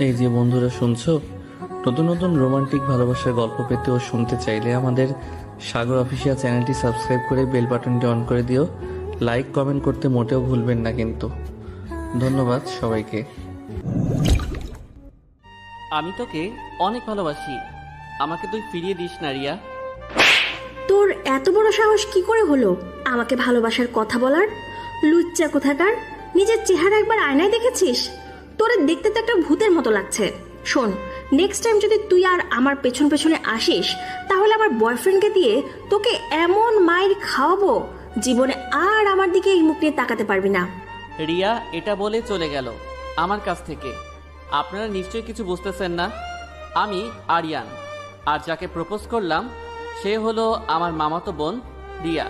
এই যে বন্ধুরা শুনছো, নতুন নতুন রোমান্টিক ভালোবাসার গল্প পেতে ও শুনতে চাইলে আমাদের সাগর অফিসিয়াল চ্যানেলটি সাবস্ক্রাইব করে বেল বাটনটি অন করে দিও। লাইক কমেন্ট করতে মোটেও ভুলবেন না কিন্তু। ধন্যবাদ সবাইকে। আমি তোকে অনেক ভালোবাসি, আমাকে তুই ফিরিয়ে দিস না রিয়া। তোর এত বড় সাহস কি করে হলো আমাকে ভালোবাসার কথা বলার? লুচ্চা কোথাকার, নিজের চেহারা একবার আয়নায় দেখেছিস? তোরে দেখতে তো একটা ভূতের মতো লাগছে। শোন, নেক্সট টাইম যদি তুই আর আমার পেছন পেছনে আসিস, তাহলে আমার বয়ফ্রেন্ডকে দিয়ে তোকে এমন মাইর খাওয়াবো, জীবনে আর আমার দিকে এই মুখ নিয়ে তাকাতে পারবি না। রিয়া এটা বলে চলে গেল আমার কাছ থেকে। আপনারা নিশ্চয়ই কিছু বুঝতেছেন না। আমি আরিয়ান, আর যাকে প্রপোজ করলাম সে হলো আমার মামাতো বোন রিয়া।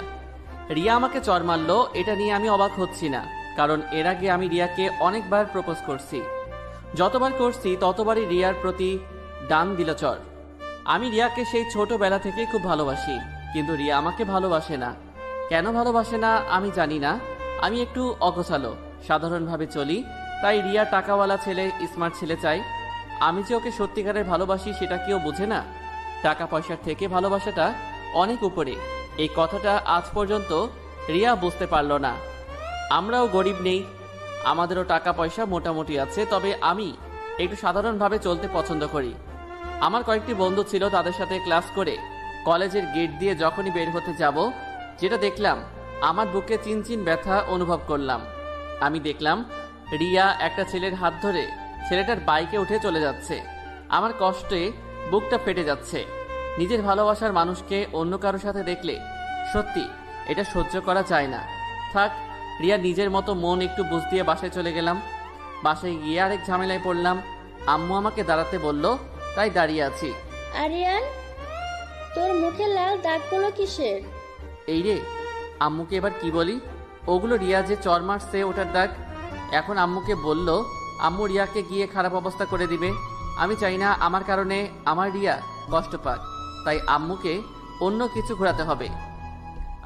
রিয়া আমাকে চর মারলো, এটা নিয়ে আমি অবাক হচ্ছি না, কারণ এর আগে আমি রিয়াকে অনেকবার প্রপোজ করছি। যতবার করছি ততবারই রিয়ার প্রতি ডান দিল চর। আমি রিয়াকে সেই ছোটবেলা থেকে খুব ভালোবাসি, কিন্তু রিয়া আমাকে ভালোবাসে না। কেন ভালোবাসে না আমি জানি না। আমি একটু অগোছালো, সাধারণভাবে চলি, তাই রিয়া টাকাওয়ালা ছেলে, স্মার্ট ছেলে চাই। আমি যে ওকে সত্যিকারের ভালোবাসি সেটা কেউ বোঝে না। টাকা পয়সার থেকে ভালোবাসাটা অনেক উপরে, এই কথাটা আজ পর্যন্ত রিয়া বুঝতে পারল না। আমরাও গরিব নেই, আমাদেরও টাকা পয়সা মোটামুটি আছে, তবে আমি একটু সাধারণভাবে চলতে পছন্দ করি। আমার কয়েকটি বন্ধু ছিল, তাদের সাথে ক্লাস করে কলেজের গেট দিয়ে যখনই বের হতে যাব, যেটা দেখলাম আমার বুকে চিনচিন ব্যথা অনুভব করলাম। আমি দেখলাম রিয়া একটা ছেলের হাত ধরে ছেলেটার বাইকে উঠে চলে যাচ্ছে। আমার কষ্টে বুকটা ফেটে যাচ্ছে। নিজের ভালোবাসার মানুষকে অন্য কারোর সাথে দেখলে সত্যি এটা সহ্য করা যায় না। থাক, রিয়া নিজের মতো মন একটু বুঝ দিয়ে বাসায় চলে গেলাম। বাসায় গিয়ে আরেক ঝামেলায় পড়লাম। আম্মু আমাকে দাঁড়াতে বলল, তাই দাঁড়িয়ে আছি। আরিয়ান, তোর মুখে লাল দাগগুলো কিসের? এই রে, আম্মুকে এবার কি বলি? ওগুলো রিয়া যে চর মারছে ওটার দাগ। এখন আম্মুকে বলল আম্মু রিয়াকে গিয়ে খারাপ অবস্থা করে দিবে। আমি চাই না আমার কারণে আমার রিয়া কষ্ট পাক, তাই আম্মুকে অন্য কিছু ঘোরাতে হবে।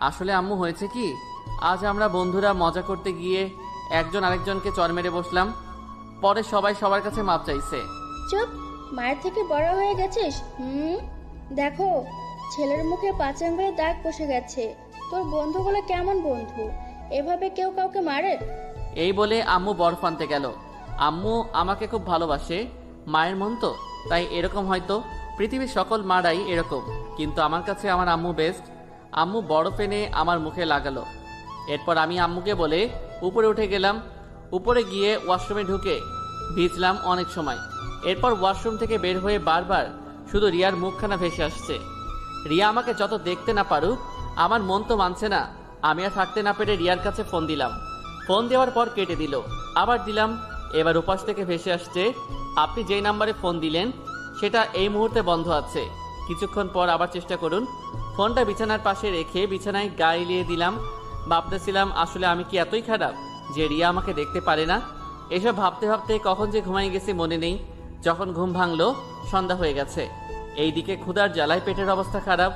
আসলে আম্মু হয়েছে কি, আজ আমরা বন্ধুরা মজা করতে গিয়ে একজন আরেকজনকে চর মেরে বসলাম। পরে সবাই সবার কাছে মাপ চাইছে। চুপ, মায়ের থেকে বড় হয়ে গেছিস। দেখো, ছেলের মুখে 5 আঙ্গুলের দাগ বসে গেছে। তোর বন্ধুগুলো কেমন বন্ধু? এভাবে কেউ কাউকে মারে? এই বলে আম্মু বরফ আনতে গেল। আম্মু আমাকে খুব ভালোবাসে, মায়ের মন তো, তাই এরকম হয়তো। পৃথিবীর সকল মারাই এরকম, কিন্তু আমার কাছে আমার আম্মু বেস্ট। আম্মু বরফ এনে আমার মুখে লাগালো। এরপর আমি আম্মুকে বলে উপরে উঠে গেলাম। উপরে গিয়ে ওয়াশরুমে ঢুকে ভিজলাম অনেক সময়। এরপর ওয়াশরুম থেকে বের হয়ে বারবার শুধু রিয়ার মুখখানা ভেসে আসছে। রিয়া আমাকে যত দেখতে না পারুক, আমার মন তো মানছে না। আমি আর থাকতে না পেরে রিয়ার কাছে ফোন দিলাম। ফোন দেওয়ার পর কেটে দিল, আবার দিলাম। এবার উপাস থেকে ভেসে আসছে, আপনি যেই নাম্বারে ফোন দিলেন সেটা এই মুহূর্তে বন্ধ আছে, কিছুক্ষণ পর আবার চেষ্টা করুন। ফোনটা বিছানার পাশে রেখে বিছানায় গায়ে এলিয়ে দিলাম। ভাবতেছিলাম আসলে আমি কি এতই খারাপ যে রিয়া আমাকে দেখতে পারে না? এসব ভাবতে ভাবতে কখন যে ঘুমাই গেছি মনে নেই। যখন ঘুম ভাঙলো সন্ধ্যা হয়ে গেছে। এইদিকে ক্ষুধার জ্বালায় পেটের অবস্থা খারাপ।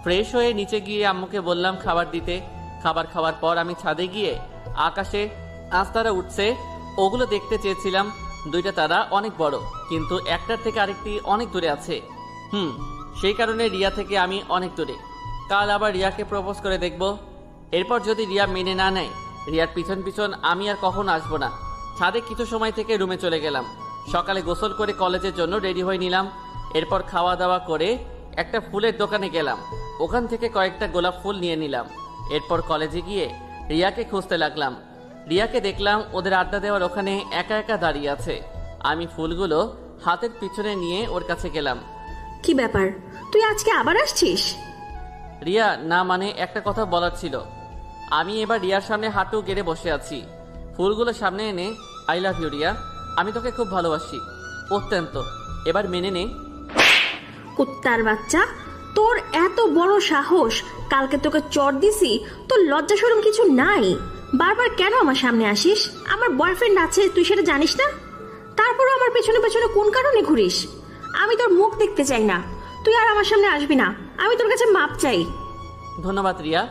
ফ্রেশ হয়ে নিচে গিয়ে আম্মুকে বললাম খাবার দিতে। খাবার খাওয়ার পর আমি ছাদে গিয়ে আকাশে আজ তারা উঠছে ওগুলো দেখতে চেয়েছিলাম। 2টা তারা অনেক বড়, কিন্তু একটার থেকে আরেকটি অনেক দূরে আছে। সেই কারণে রিয়া থেকে আমি অনেক দূরে। কাল আবার রিয়াকে প্রপোজ করে দেখব। এরপর যদি রিয়া মেনে না নেয়, রিয়ার পিছন পিছন আমি আর কখনো আসবো না। ছাদে কিছু সময় থেকে রুমে চলে গেলাম। সকালে গোসল করে কলেজের জন্য রেডি হয়ে নিলাম। এরপর খাওয়া দাওয়া করে একটা ফুলের দোকানে গেলাম, ওখান থেকে কয়েকটা গোলাপ ফুল নিয়ে নিলাম। এরপর কলেজে গিয়ে রিয়াকে খুঁজতে লাগলাম। রিয়াকে দেখলাম ওদের আড্ডা দেওয়ার ওখানে একা একা দাঁড়িয়ে আছে। আমি ফুলগুলো হাতের পিছনে নিয়ে ওর কাছে গেলাম। কি ব্যাপার, তুই আজকে আবার আসছিস? রিয়া, না মানে একটা কথা বলার ছিল। আমি এবার রিয়ার সামনে হাঁটু গেড়ে বসে আছি, ফুলগুলো সামনে এনে আই লাভ ইউ রিয়া, আমি তোকে খুব ভালোবাসি অত্যন্ত, এবার মেনে নে। কুত্তার বাচ্চা, তোর এত বড় সাহস! কালকে তোকে চর দিছি, তোর লজ্জা শরম কিছু নাই? বারবার কেন আমার সামনে আসিস? আমার বয়ফ্রেন্ড আছে, তুই সেটা জানিস না? তারপরও আমার পেছনে পেছনে কোন কারণে ঘুরিস? আমি তোর মুখ দেখতে চাই না, তুই আর আমার সামনে আসবি না। আমি তোর কাছে মাপ চাই। ধন্যবাদ রিয়া,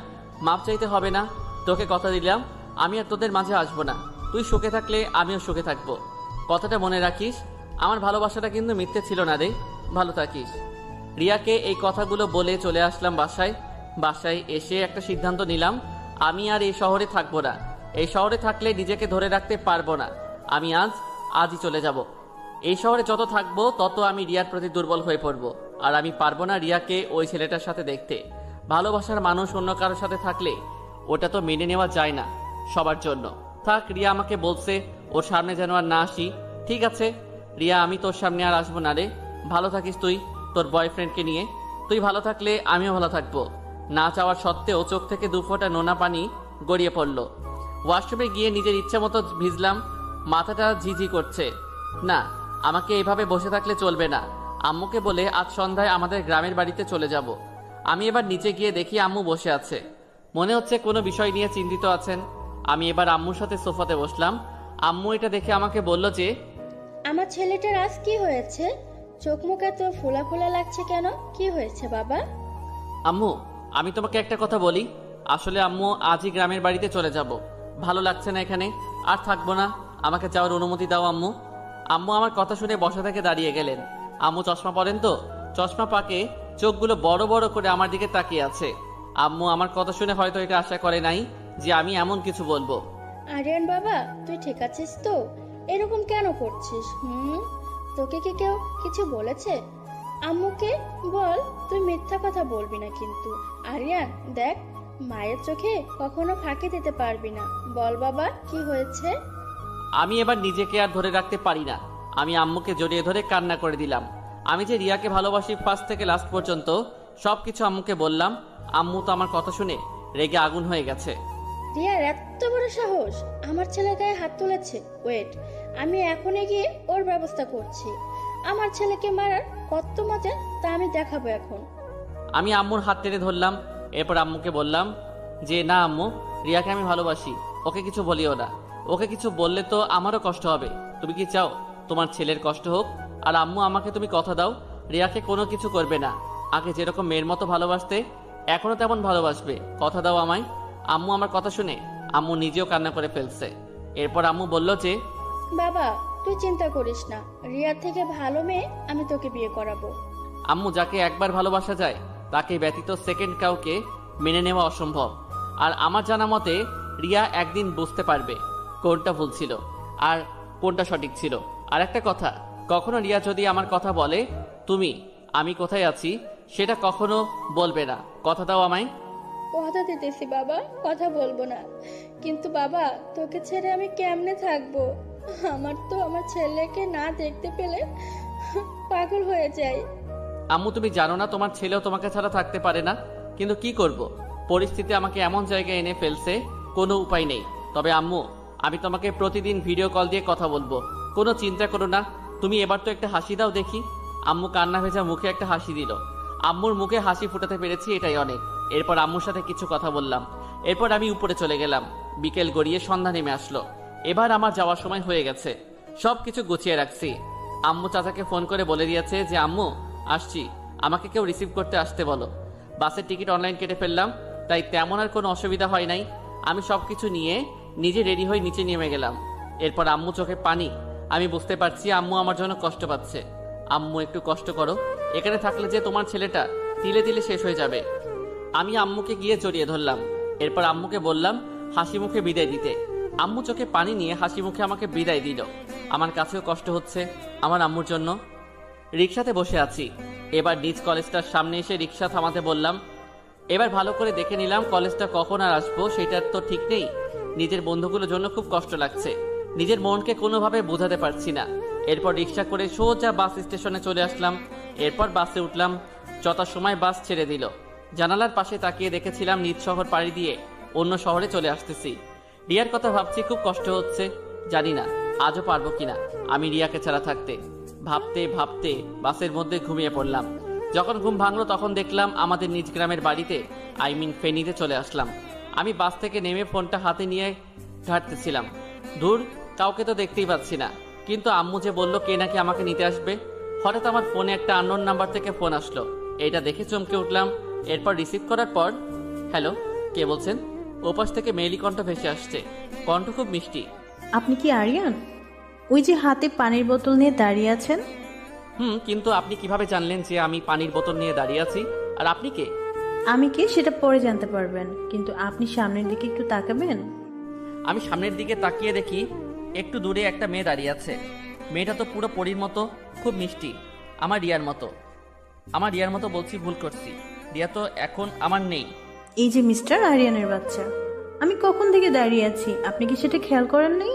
মাপ চাইতে হবে না। তোকে কথা দিলাম আমি আর তোদের মাঝে আসবো না। তুই সুখে থাকলে আমিও সুখে থাকবো। কথাটা মনে রাখিস। আমার ভালোবাসাটা কিন্তু মিথ্যে ছিল না রে। ভালো থাকিস। রিয়াকে এই কথাগুলো বলে চলে আসলাম বাসায় এসে একটা সিদ্ধান্ত নিলাম, আমি আর এই শহরে থাকবো না। এই শহরে থাকলে নিজেকে ধরে রাখতে পারবো না। আমি আজই চলে যাব। এই শহরে যত থাকবো তত আমি রিয়ার প্রতি দুর্বল হয়ে পড়বো। আর আমি পারবো না রিয়াকে ওই ছেলেটার সাথে দেখতে। ভালোবাসার মানুষ অন্য কারোর সাথে থাকলে ওটা তো মেনে নেওয়া যায় না সবার জন্য। থাক, রিয়া আমাকে বলছে ওর সামনে যেন আর না আসি। ঠিক আছে রিয়া, আমি তোর সামনে আর আসবো না রে। ভালো থাকিস তুই তোর বয়ফ্রেন্ডকে নিয়ে। তুই ভালো থাকলে আমিও ভালো থাকবো। না চাওয়ার সত্ত্বেও চোখ থেকে 2 ফোঁটা নোনা পানি গড়িয়ে পড়ল। ওয়াশরুমে গিয়ে নিজের ইচ্ছা মতো ভিজলাম। মাথাটা ঝিঝি করছে। না, আমাকে এইভাবে বসে থাকলে চলবে না। আম্মুকে বলে আজ সন্ধ্যায় আমাদের গ্রামের বাড়িতে চলে যাব। আমি এবার নিচে গিয়ে দেখি আম্মু বসে আছে। মনে হচ্ছে কোনো বিষয় নিয়ে চিন্তিত আছেন। আমি এবার আম্মুর সাথে সোফাতে বসলাম। আম্মু এটা দেখে আমাকে বলল যে, আমার ছেলেটার আজ কি হয়েছে? চোখ মুখ এত ফোলা ফোলা লাগছে কেন? কি হয়েছে বাবা? আম্মু আমি তোমাকে একটা কথা বলি। আসলে আম্মু আজই গ্রামের বাড়িতে চলে যাব। ভালো লাগছে না এখানে, আর থাকবো না। আমাকে যাওয়ার অনুমতি দাও আম্মু। আম্মু আমার কথা শুনে বসা থেকে দাঁড়িয়ে গেলেন। আম্মু চশমা পরেন তো, চশমা পাকে চোখগুলো বড় বড় করে আমার দিকে তাকিয়ে আছে। আম্মু আমার কথা শুনে হয়তো এটা আশা করে নাই যে আমি এমন কিছু বলবো। আরিয়ান বাবা, তুই ঠিক আছিস তো? এরকম কেন করছিস? তোকে কি কেউ কিছু বলেছে? আম্মুকে বল তুই মিথ্যা কথা বলবি না কিন্তু। আরিয়ান দেখ, মায়ের চোখে কখনো ফাঁকি দিতে পারবি না। বল বাবা, কি হয়েছে? আমি এবার নিজেকে আর ধরে রাখতে পারি না। আমি আম্মুকে জড়িয়ে ধরে কান্না করে দিলাম। আমি যে রিয়াকে ভালোবাসি ফার্স্ট থেকে লাস্ট পর্যন্ত সবকিছু আম্মুকে বললাম। আম্মু তো আমার কথা শুনে রেগে আগুন হয়ে গেছে। রিয়ার এত বড় সাহস আমার ছেলের গায়ে হাত তুলেছে। ওয়েট, আমি এখনই গিয়ে ওর ব্যবস্থা করছি। আমার ছেলেকে মারার কত মজা তা আমি দেখাবো এখন। আমি আম্মুর হাত টেনে ধরলাম। এরপর আম্মুকে বললাম যে, না আম্মু, রিয়াকে আমি ভালোবাসি। ওকে কিছু বলিও না। ওকে কিছু বললে তো আমারও কষ্ট হবে। তুমি কি চাও তোমার ছেলের কষ্ট হোক? আর আম্মু আমাকে তুমি কথা দাও রিয়াকে কোনো কিছু করবে না। আগে যেরকম মেয়ের মতো ভালোবাসতে এখনো তেমন ভালোবাসবে। কথা দাও আমায়। আম্মু আমার কথা শুনে আম্মু নিজেও কান্না করে ফেলছে। এরপর আম্মু বলল যে, বাবা তুই চিন্তা করিস না, রিয়ার থেকে ভালো মেয়ে আমি তোকে বিয়ে করাবো। আম্মু যাকে একবার ভালোবাসা যায় তাকে ব্যতীত সেকেন্ড কাউকে মেনে নেওয়া অসম্ভব। আর আমার জানা মতে রিয়া একদিন বুঝতে পারবে কোনটা ভুল ছিল আর কোনটা সঠিক ছিল। আর একটা কথা, কখনো রিয়া যদি আমার কথা বলে তুমি আমি কোথায় আছি সেটা কখনো বলবে না। কথা দাও আমায়। কথা দিতেছি বাবা, কথা বলবো না। কিন্তু বাবা তোকে ছেড়ে আমি কেমনে থাকবো? আমার তো আমার ছেলেকে না দেখতে পেলে পাগল হয়ে যাই। আম্মু তুমি জানো না তোমার ছেলেও তোমাকে ছাড়া থাকতে পারে না? কিন্তু কি করব, পরিস্থিতি আমাকে এমন জায়গায় এনে ফেলছে, কোনো উপায় নেই। তবে আম্মু আমি তোমাকে প্রতিদিন ভিডিও কল দিয়ে কথা বলবো, কোনো চিন্তা করো না। তুমি এবার তো একটা হাসি দাও দেখি। আম্মু কান্না ভেজা মুখে একটা হাসি দিল। আম্মুর মুখে হাসি ফুটাতে পেরেছি, এটাই অনেক। এরপর আম্মুর সাথে কিছু কথা বললাম। এরপর আমি উপরে চলে গেলাম। বিকেল গড়িয়ে সন্ধ্যা নেমে আসলো। এবার আমার যাওয়ার সময় হয়ে গেছে। সবকিছু গুছিয়ে রাখছি। আম্মু চাচাকে ফোন করে বলে দিয়েছে যে আম্মু আসছি, আমাকে কেউ রিসিভ করতে আসতে বলো। বাসের টিকিট অনলাইন কেটে ফেললাম, তাই তেমন আর কোনো অসুবিধা হয় নাই। আমি সবকিছু নিয়ে নিজে রেডি হয়ে নিচে নেমে গেলাম। এরপর আম্মু চোখে পানি। আমি বুঝতে পারছি আম্মু আমার জন্য কষ্ট পাচ্ছে। আম্মু একটু কষ্ট করো, এখানে থাকলে যে তোমার ছেলেটা তিলে তিলে শেষ হয়ে যাবে। আমি আম্মুকে গিয়ে জড়িয়ে ধরলাম। এরপর আম্মুকে বললাম হাসি মুখে বিদায় দিতে। আম্মু চোখে পানি নিয়ে হাসি মুখে আমাকে বিদায় দিল। আমার কাছেও কষ্ট হচ্ছে আমার আম্মুর জন্য। রিক্সাতে বসে আছি। এবার নিজ কলেজটার সামনে এসে রিক্সা থামাতে বললাম। এবার ভালো করে দেখে নিলাম কলেজটা কখন আর আসবো সেটার তো ঠিক নেই। নিজের বন্ধুগুলোর জন্য খুব কষ্ট লাগছে, নিজের মনকে কোনোভাবে বোঝাতে পারছি না। এরপর রিক্সা করে সোজা বাস স্টেশনে চলে আসলাম। এরপর বাসে উঠলাম। যথাসময় বাস ছেড়ে দিল। জানালার পাশে তাকিয়ে দেখেছিলাম নিজ শহর পাড়ি দিয়ে অন্য শহরে চলে আসতেছি। রিয়ার কথা ভাবছি, খুব কষ্ট হচ্ছে। জানি না আজও পারবো কিনা আমি রিয়াকে ছাড়া থাকতে। ভাবতে ভাবতে বাসের মধ্যে ঘুমিয়ে পড়লাম। যখন ঘুম ভাঙলো তখন দেখলাম আমাদের নিজ গ্রামের বাড়িতে, ফেনীতে চলে আসলাম। আমি বাস থেকে নেমে ফোনটা হাতে নিয়ে ঘাঁটতেছিলাম। দূর কাউকে তো দেখতেই পাচ্ছি না, কিন্তু আম্মু যে বলল কে নাকি আমাকে নিতে আসবে। হঠাৎ আমার ফোনে একটা আননোন নাম্বার থেকে ফোন আসলো। এটা দেখে চমকে উঠলাম। এরপর রিসিভ করার পর, হ্যালো কে বলছেন? ও ওপাশ থেকে মেয়েলি কণ্ঠ ভেসে আসছে। কণ্ঠ খুব মিষ্টি। আপনি কি আরিয়ান? ওই যে হাতে পানির বোতল নিয়ে দাঁড়িয়ে আছেন। কিন্তু আপনি কিভাবে জানলেন যে আমি পানির বোতল নিয়ে দাঁড়িয়ে আছি? আর আপনি কে? আমি কে সেটা পরে জানতে পারবেন, কিন্তু আপনি সামনের দিকে একটু তাকাবেন। আমি সামনের দিকে তাকিয়ে দেখি একটু দূরে একটা মেয়ে দাঁড়িয়ে আছে। মেয়েটা তো পুরো পরীর মতো, খুব মিষ্টি। আমার রিয়ার মতো বলছি, ভুল করছি। রিয়া তো এখন আমার নেই। এই যে মিস্টার আরিয়ানের বাচ্চা, আমি কখন থেকে দাঁড়িয়ে আছি, আপনি কি সেটা খেয়াল করেন নাই?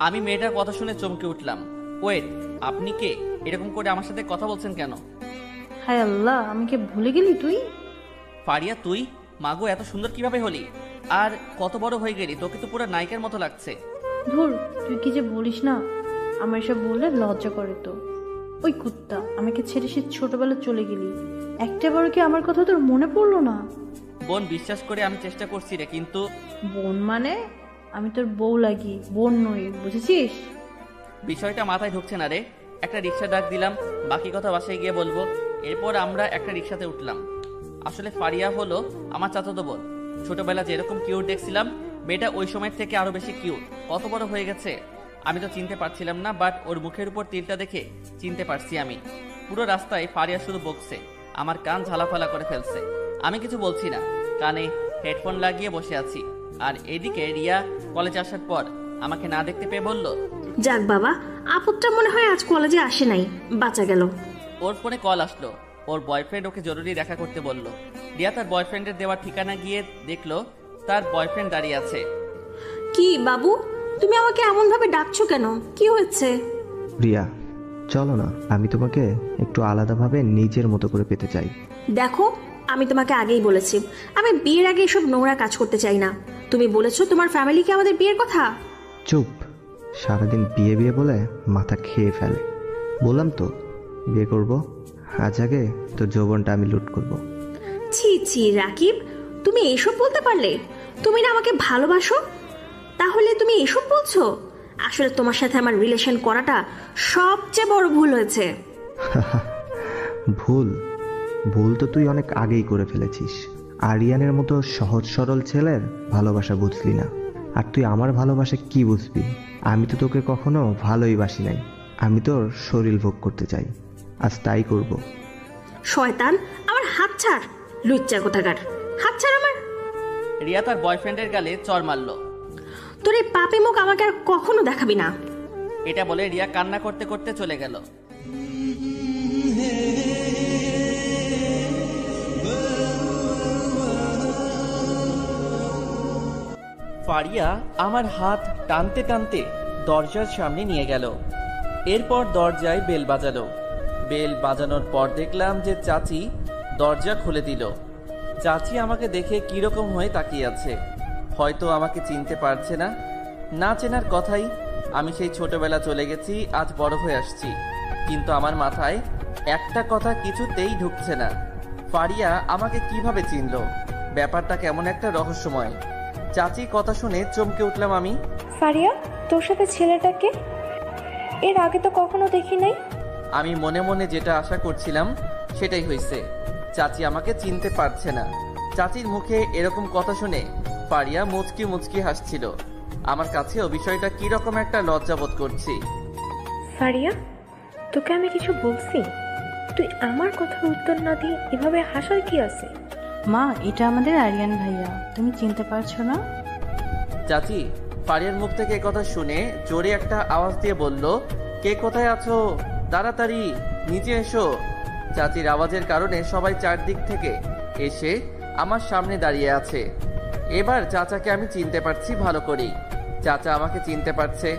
আমি মেয়েটার কথা শুনে চমকে উঠলাম। ওয়েট, আপনি কে? এরকম করে আমার সাথে কথা বলছেন কেন? হায় আল্লাহ, আমাকে ভুলে গেলি তুই? ফারিয়া, তুই? মাগো, এত সুন্দর কিভাবে হলি? আর কত বড় হয়ে গেলি, তোকে তো পুরো নায়িকার মতো লাগছে। ধুর, তুই কি যে বলিস না, আমার এসব বললে লজ্জা করে তো। ওই কুত্তা, আমাকে ছেড়ে সে ছোটবেলা চলে গেলি, একটা বার কি আমার কথা তোর মনে পড়লো না? বোন, বিশ্বাস করে আমি চেষ্টা করছি রে, কিন্তু। বোন মানে? আমি তোর বউ লাগি, বোন নই, বুঝেছিস? বিষয়টা মাথায় ঢুকছে না রে। একটা রিক্সা ডাক দিলাম, বাকি কথা বাসায় গিয়ে বলবো। এরপর আমরা একটা রিক্সাতে উঠলাম। আসলে ফারিয়া হলো আমার চাচাতো বোন। ছোটবেলা যেরকম কিউট দেখছিলাম, মেয়েটা ওই সময়ের থেকে আরো বেশি কিউট। কত বড় হয়ে গেছে আমি তো চিনতে পারছিলাম না, বাট ওর মুখের উপর তিলটা দেখে চিনতে পারছি আমি। পুরো রাস্তায় ফারিয়া শুধু বকছে, আমার কান ঝালাফালা করে ফেলছে। আমি কিছু বলছি না, কানে হেডফোন লাগিয়ে বসে আছি। আর এদিকে রিয়া কলেজে আসার পর আমাকে না দেখতে পেয়ে বলল, যাক বাবা, আপদটা মনে হয় আজ কলেজে আসে নাই, বাঁচা গেল। ওর ফোনে কল আসলো। ওর বয়ফ্রেন্ড ওকে জরুরি দেখা করতে বলল। রিয়া তার বয়ফ্রেন্ডের দেওয়ার ঠিকানা গিয়ে দেখলো তার বয়ফ্রেন্ড দাঁড়িয়ে আছে। কি বাবু, তুমি আমাকে এমন ভাবে ডাকছো কেন? কি হয়েছে? রিয়া, চলো না, আমি তোমাকে একটু আলাদাভাবে নিজের মতো করে পেতে চাই। দেখো, আমি তোমাকে আগেই বলেছি, আমি বিয়ের আগে এসব নোংরা কাজ করতে চাই না। তুমি বলেছো তোমার ফ্যামিলিকে আমাদের বিয়ের কথা। চুপ, সারাদিন বিয়ে বিয়ে বলে মাথা খেয়ে ফেলে। বললাম তো বিয়ে করব, আজ আগে তো যৌবনটা আমি লুট করব। ছি ছি রাকিব, তুমি এসব বলতে পারলে? তুমি না আমাকে ভালোবাসো, তাহলে তুমি এসব বলছো? আসলে তোমার সাথে আমার রিলেশন করাটা সবচেয়ে বড় ভুল হয়েছে। ভুল? ভুল তো তুই অনেক আগেই করে ফেলেছিস। আরিয়ানের মতো সহজ সরল ছেলের ভালোবাসা বুঝলি না, আর তুই আমার ভালোবাসা কি বুঝবি? আমি তো তোকে কখনো ভালোই বাসি নাই, আমি তোর শরীর ভোগ করতে চাই, আজ তাই করব। শয়তান, আমার হাত ছাড়, লুচ্চা কোথাকার, হাত ছাড় আমার। রিয়া তার বয়ফ্রেন্ডের গালে চড় মারল। তোর এই পাপী মুখ আমাকে আর কখনো দেখাবি না। এটা বলে রিয়া কান্না করতে করতে চলে গেল। ফারিয়া আমার হাত টানতে টানতে দরজার সামনে নিয়ে গেল। এরপর দরজায় বেল বাজালো। বেল বাজানোর পর দেখলাম যে চাচি দরজা খুলে দিল। চাচি আমাকে দেখে কিরকম হয়ে তাকিয়ে আছে, হয়তো আমাকে চিনতে পারছে না। না চেনার কথাই, আমি সেই ছোটবেলা চলে গেছি, আজ বড় হয়ে আসছি, কিন্তু আমার মাথায় একটা কথা কিছুতেই ঢুকছে না। ফারিয়া আমাকে কিভাবে চিনল? ব্যাপারটা কেমন একটা রহস্যময়। চাচির কথা শুনে চমকে উঠলাম আমি। ফারিয়া, তোর সাথে ছেলেটাকে এর আগে তো কখনো দেখি নাই। আমি মনে মনে যেটা আশা করছিলাম সেটাই হয়েছে। চাচি আমাকে চিনতে পারছে না। চাচির মুখে এরকম কথা শুনে ফারিয়া মুচকি মুচকি হাসছিল। আমার কাছেও বিষয়টা কিরকম একটা লজ্জাবোধ করছি। ফারিয়া, তোকে আমি কিছু বলছি? তুই আমার কথার উত্তর না দিয়ে এভাবে হাসার কি আছে? মা, এটা আমাদের আরিয়ান ভাইয়া, তুমি চিনতে পারছো না? চাচি ফারিয়ার মুখ থেকে কথা শুনে জোরে একটা আওয়াজ দিয়ে বলল, কে কোথায় আছো? তাড়াতাড়ি নিচে এসো। চাচির আওয়াজের কারণে সবাই চারদিক থেকে এসে আমার সামনে দাঁড়িয়ে আছে। এবার চাচাকে আমি চিনতে পারছি ভালো করেই। চাচা আমাকে চিনতে পারছে।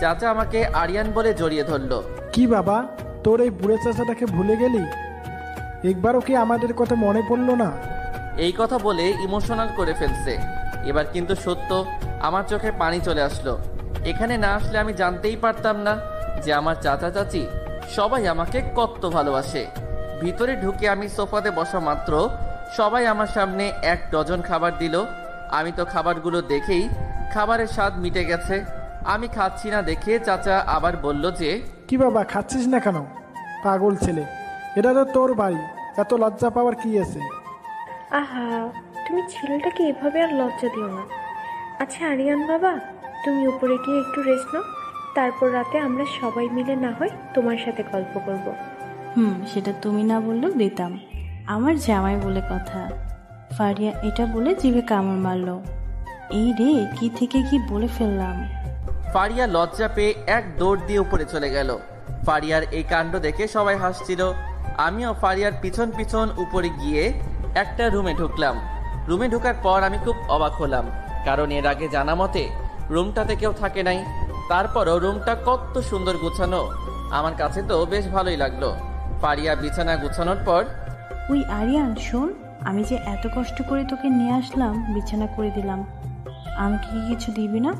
চাচা আমাকে আরিয়ান বলে জড়িয়ে ধরলো। কি বাবা, তোর এই বুড়ে চাচাটাকে ভুলে গেলি? একবারও কি আমাদের কথা মনে পড়লো না? এই কথা বলে ইমোশনাল করে ফেলছে। এবার কিন্তু সত্য, আমার চোখে পানি চলে আসলো। এখানে না আসলে আমি জানতেই পারতাম না যে আমার চাচা চাচি সবাই আমাকে কত ভালোবাসে। ভিতরে ঢুকে আমি সোফাতে বসা মাত্র সবাই আমার সামনে 1 ডজন খাবার দিল। আমি তো খাবারগুলো দেখেই খাবারের স্বাদ মিটে গেছে। আমি খাচ্ছি না দেখে চাচা আবার বলল যে, কি বাবা, খাচ্ছিস না কেন? পাগল ছেলে, এটা তো তোর বাড়ি, এত লজ্জা পাওয়ার কি আছে? আহা, তুমি ছেলেটাকে এভাবে আর লজ্জা দিও না। আচ্ছা আরিয়ান বাবা, তুমি উপরে গিয়ে একটু রেস্ট নাও, তারপর রাতে আমরা সবাই মিলে না হয় তোমার সাথে গল্প করব। সেটা তুমি না বললেও দিতাম, আমার জামাই বলে কথা। ফারিয়া এটা বলে জিভে কামড় মারল। এই রে, কি থেকে কি বলে ফেললাম। ফারিয়া লজ্জা পেয়ে এক দৌড় দিয়ে উপরে চলে গেল। ফারিয়ার এই কাণ্ড দেখে সবাই হাসছিল। আমিও ফারিয়ার পিছন পিছন উপরে গিয়ে একটা রুমে ঢুকলাম। রুমে ঢোকার পর আমি খুব অবাক হলাম, কারণ এর আগে জানা মতে রুমটাতে কেউ থাকে নাই। তারপরও রুমটা কত সুন্দর গুছানো, আমার কাছে তো বেশ ভালোই লাগলো। ফারিয়া বিছানা গুছানোর পর, ওই আরিয়ান শোন, আমি যে এত কষ্ট করে তোকে নিয়ে আসলাম, বিছানা করে দিলাম, আমাকে কি কিছু দিবি না?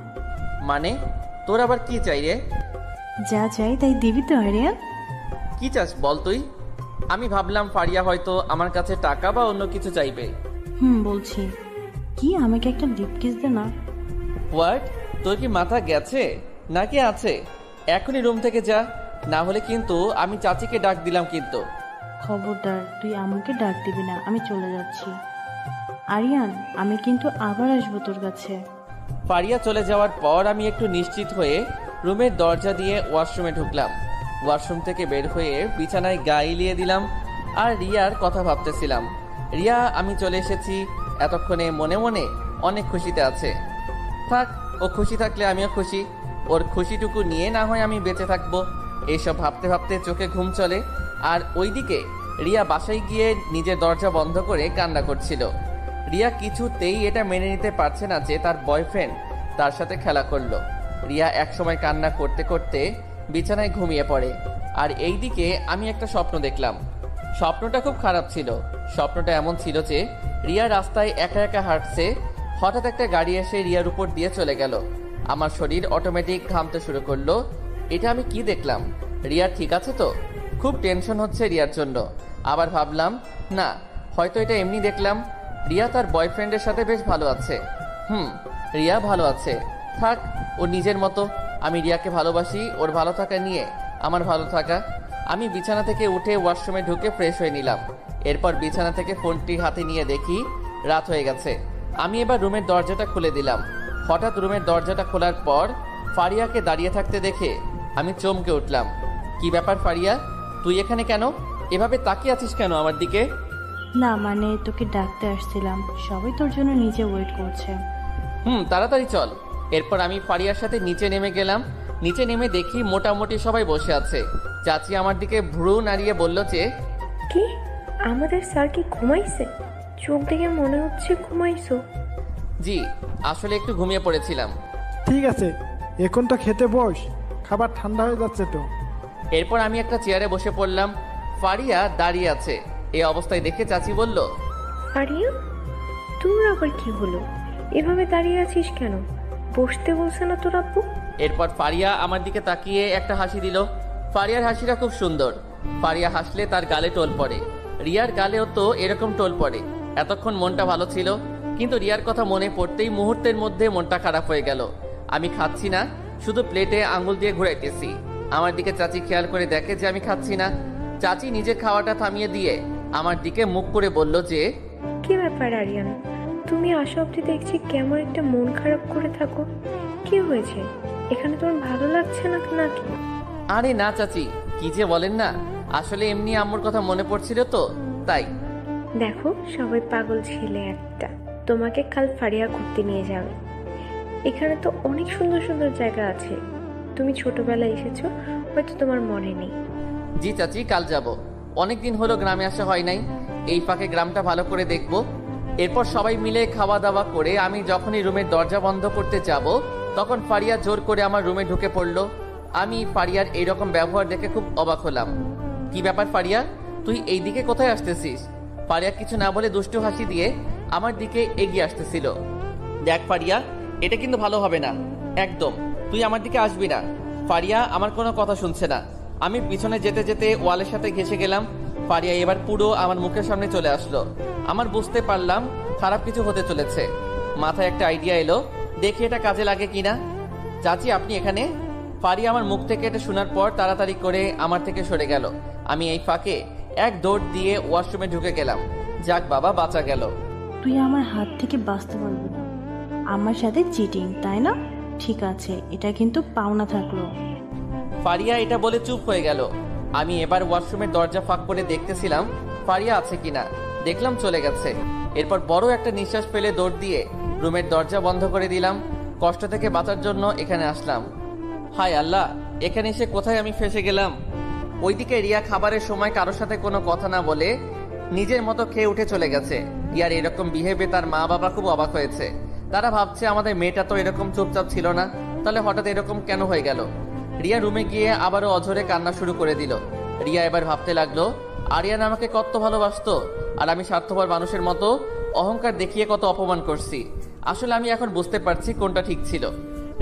মানে তোর আবার কি চাই রে? যা চাই তাই দিবি তো আরিয়ান? কি চাস বল তুই? আমি ভাবলাম ফারিয়া হয়তো আমার কাছে টাকা বা অন্য কিছু চাইবে। বলছি কি, আমাকে একটা লিপ কিস দে না। হোয়াট? তোর কি মাথা গেছে নাকি আছে? এখনই রুম থেকে যা, না হলে কিন্তু আমি চাচিকে ডাক দিলাম কিন্তু। খবরদার, তুই আমাকে ডাক দিবি না, আমি চলে যাচ্ছি। আরিয়ান, আমি কিন্তু আবার আসবো তোর কাছে। ফারিয়া চলে যাওয়ার পর আমি একটু নিশ্চিত হয়ে রুমের দরজা দিয়ে ওয়াশরুমে ঢুকলাম। ওয়াশরুম থেকে বের হয়ে বিছানায় গা এলিয়ে দিলাম আর রিয়ার কথা ভাবতেছিলাম। রিয়া আমি চলে এসেছি এতক্ষণে মনে মনে অনেক খুশিতে আছে। থাক, ও খুশি থাকলে আমিও খুশি। ওর খুশিটুকু নিয়ে না হয় আমি বেঁচে থাকবো। এইসব ভাবতে ভাবতে চোখে ঘুম চলে। আর ওইদিকে রিয়া বাসায় গিয়ে নিজের দরজা বন্ধ করে কান্না করছিল। রিয়া কিছুতেই এটা মেনে নিতে পারছে না যে তার বয়ফ্রেন্ড তার সাথে খেলা করলো। রিয়া একসময় কান্না করতে করতে বিছানায় ঘুমিয়ে পড়ে। আর এইদিকে আমি একটা স্বপ্ন দেখলাম। স্বপ্নটা খুব খারাপ ছিল। স্বপ্নটা এমন ছিল যে রিয়া রাস্তায় একা একা হাঁটছে, হঠাৎ একটা গাড়ি এসে রিয়ার উপর দিয়ে চলে গেল। আমার শরীর অটোমেটিক ঘামতে শুরু করলো। এটা আমি কি দেখলাম? রিয়া ঠিক আছে তো? খুব টেনশন হচ্ছে রিয়ার জন্য। আবার ভাবলাম না, হয়তো এটা এমনি দেখলাম। রিয়া তার বয়ফ্রেন্ডের সাথে বেশ ভালো আছে। রিয়া ভালো আছে, থাক, ও নিজের মতো। আমি রিয়াকে ভালোবাসি, ওর ভালো থাকা নিয়ে আমার ভালো থাকা। আমি বিছানা থেকে উঠে ওয়াশরুমে ঢুকে ফ্রেশ হয়ে নিলাম। এরপর বিছানা থেকে ফোনটি হাতে নিয়ে দেখি রাত হয়ে গেছে। আমি এবার রুমের দরজাটা খুলে দিলাম। হঠাৎ রুমের দরজাটা খোলার পর ফারিয়াকে দাঁড়িয়ে থাকতে দেখে আমি চমকে উঠলাম। কি ব্যাপার ফারিয়া, তুই এখানে কেন? এভাবে তাকিয়ে আছিস কেন আমার দিকে? না মানে, তোকে ডাকতে আসছিলাম, সবাই তোর জন্য নিচে ওয়েট করছে। তাড়াতাড়ি চল। এরপর আমি ফারিয়ার সাথে নিচে নেমে গেলাম। নিচে নেমে দেখি মোটামুটি সবাই বসে আছে। চাচি আমার দিকে ভ্রু নাড়িয়ে বলল যে, কি আমাদের স্যার কি ঘুমাইছে? চোখ দেখে মনে হচ্ছে ঘুমাইছো। জি, আসলে একটু ঘুমিয়ে পড়েছিলাম। ঠিক আছে, এখন তো খেতে বস, খাবার ঠান্ডা হয়ে যাচ্ছে তো। এরপর আমি একটা চেয়ারে বসে পড়লাম। ফারিয়া দাঁড়িয়ে আছে। এই অবস্থায় দেখে চাচি বলল, ফারিয়া, তোর আবার কি হলো? এভাবে দাঁড়িয়ে আছিস কেন? বসতে বলছে না তোর আব্বু? এরপর ফারিয়া আমার দিকে তাকিয়ে একটা হাসি দিল। ফারিয়ার হাসিটা খুব সুন্দর। ফারিয়া হাসলে তার গালে টোল পড়ে। রিয়ার গালেও তো এরকম টোল পড়ে। এতক্ষণ মনটা ভালো ছিল, কিন্তু রিয়ার কথা মনে পড়তেই মুহূর্তের মধ্যে মনটা খারাপ হয়ে গেল। আমি খাচ্ছি না, শুধু প্লেটে আঙুল দিয়ে ঘুরাইতেছি। আমার দিকে চাচি খেয়াল করে দেখে যে আমি খাচ্ছি না। চাচি নিজের খাওয়াটা থামিয়ে দিয়ে আমার দিকে মুখ করে বলল যে, কি ব্যাপার আরিয়ান, তুমি আসা অব্দি দেখছি কেমন একটা মন খারাপ করে থাকো। কি হয়েছে? এখানে তোমার ভালো লাগছে না নাকি? আরে না চাচি, কি যে বলেন না, আসলে এমনি আম্মুর কথা মনে পড়ছিল তো তাই। দেখো, সবাই পাগল ছেলে একটা, তোমাকে কাল ফারিয়া ঘুরতে নিয়ে যাবে। এখানে তো অনেক সুন্দর সুন্দর জায়গা আছে। তুমি ছোটবেলায় এসেছো, হয়তো তোমার মনে নেই। জি চাচি, কাল যাব। অনেকদিন হলো গ্রামে আসা হয় নাই, এই ফাঁকে গ্রামটা ভালো করে দেখব। এরপর সবাই মিলে খাওয়া দাওয়া করে আমি যখনই রুমের দরজা বন্ধ করতে যাব, তখন ফারিয়া জোর করে আমার রুমে ঢুকে পড়ল। আমি ফারিয়ার এইরকম ব্যবহার দেখে খুব অবাক হলাম। কি ব্যাপার ফারিয়া, তুই এই দিকে কোথায় আসতেছিস? ফারিয়া কিছু না বলে দুষ্টু হাসি দিয়ে আমার দিকে এগিয়ে আসতেছিল। দেখ ফারিয়া, এটা কিন্তু ভালো হবে না, একদম তুই আমার দিকে আসবি না। ফারিয়া আমার কোনো কথা শুনছে না। আমি পিছনে যেতে যেতে ওয়ালের সাথে ঘেঁষে গেলাম। ফারিয়া এবার পুরো আমার মুখের সামনে চলে আসলো। আমার বুঝতে পারলাম খারাপ কিছু হতে চলেছে। মাথায় একটা আইডিয়া এলো, দেখি এটা কাজে লাগে কিনা। চাচি, আপনি এখানে? ফারিয়া আমার মুখ থেকে এটা শোনার পর তাড়াতাড়ি করে আমার থেকে সরে গেল। আমি এই ফাঁকে এক দৌড় দিয়ে ওয়াশরুমে ঢুকে গেলাম। যাক বাবা, বাঁচা গেল। তুই আমার হাত থেকে বাঁচতে পারবি না। আমার সাথে চিটিং, তাই না? ঠিক আছে, এটা কিন্তু পাওনা থাকলো। ফারিয়া এটা বলে চুপ হয়ে গেল। আমি এবার ওয়াশরুমের দরজা ফাঁক করে দেখতেছিলাম ফারিয়া আছে কিনা। দেখলাম চলে গেছে। এরপর বড় একটা নিঃশ্বাস ফেলে দৌড় দিয়ে রুমের দরজা বন্ধ করে দিলাম। কষ্ট থেকে বাঁচার জন্য এখানে আসলাম। হায় আল্লাহ, এখানে এসে কোথায় আমি ফেসে গেলাম। ওইদিকে রিয়া খাবারের সময় কারোর সাথে কোনো কথা না বলে নিজের মতো খেয়ে উঠে চলে গেছে। রিয়ার এরকম বিহেভে তার মা বাবা খুব অবাক হয়েছে। তারা ভাবছে আমাদের মেয়েটা তো এরকম চুপচাপ ছিল না, তাহলে হঠাৎ এরকম কেন হয়ে গেল। রিয়া রুমে গিয়ে আবারও অঝরে কান্না শুরু করে দিল। রিয়া এবার ভাবতে লাগলো আরিয়ান আমাকে কত ভালোবাসতো, আর আমি স্বার্থপর মানুষের মতো অহংকার দেখিয়ে কত অপমান করছি। আসলে আমি এখন বুঝতে পারছি কোনটা ঠিক ছিল।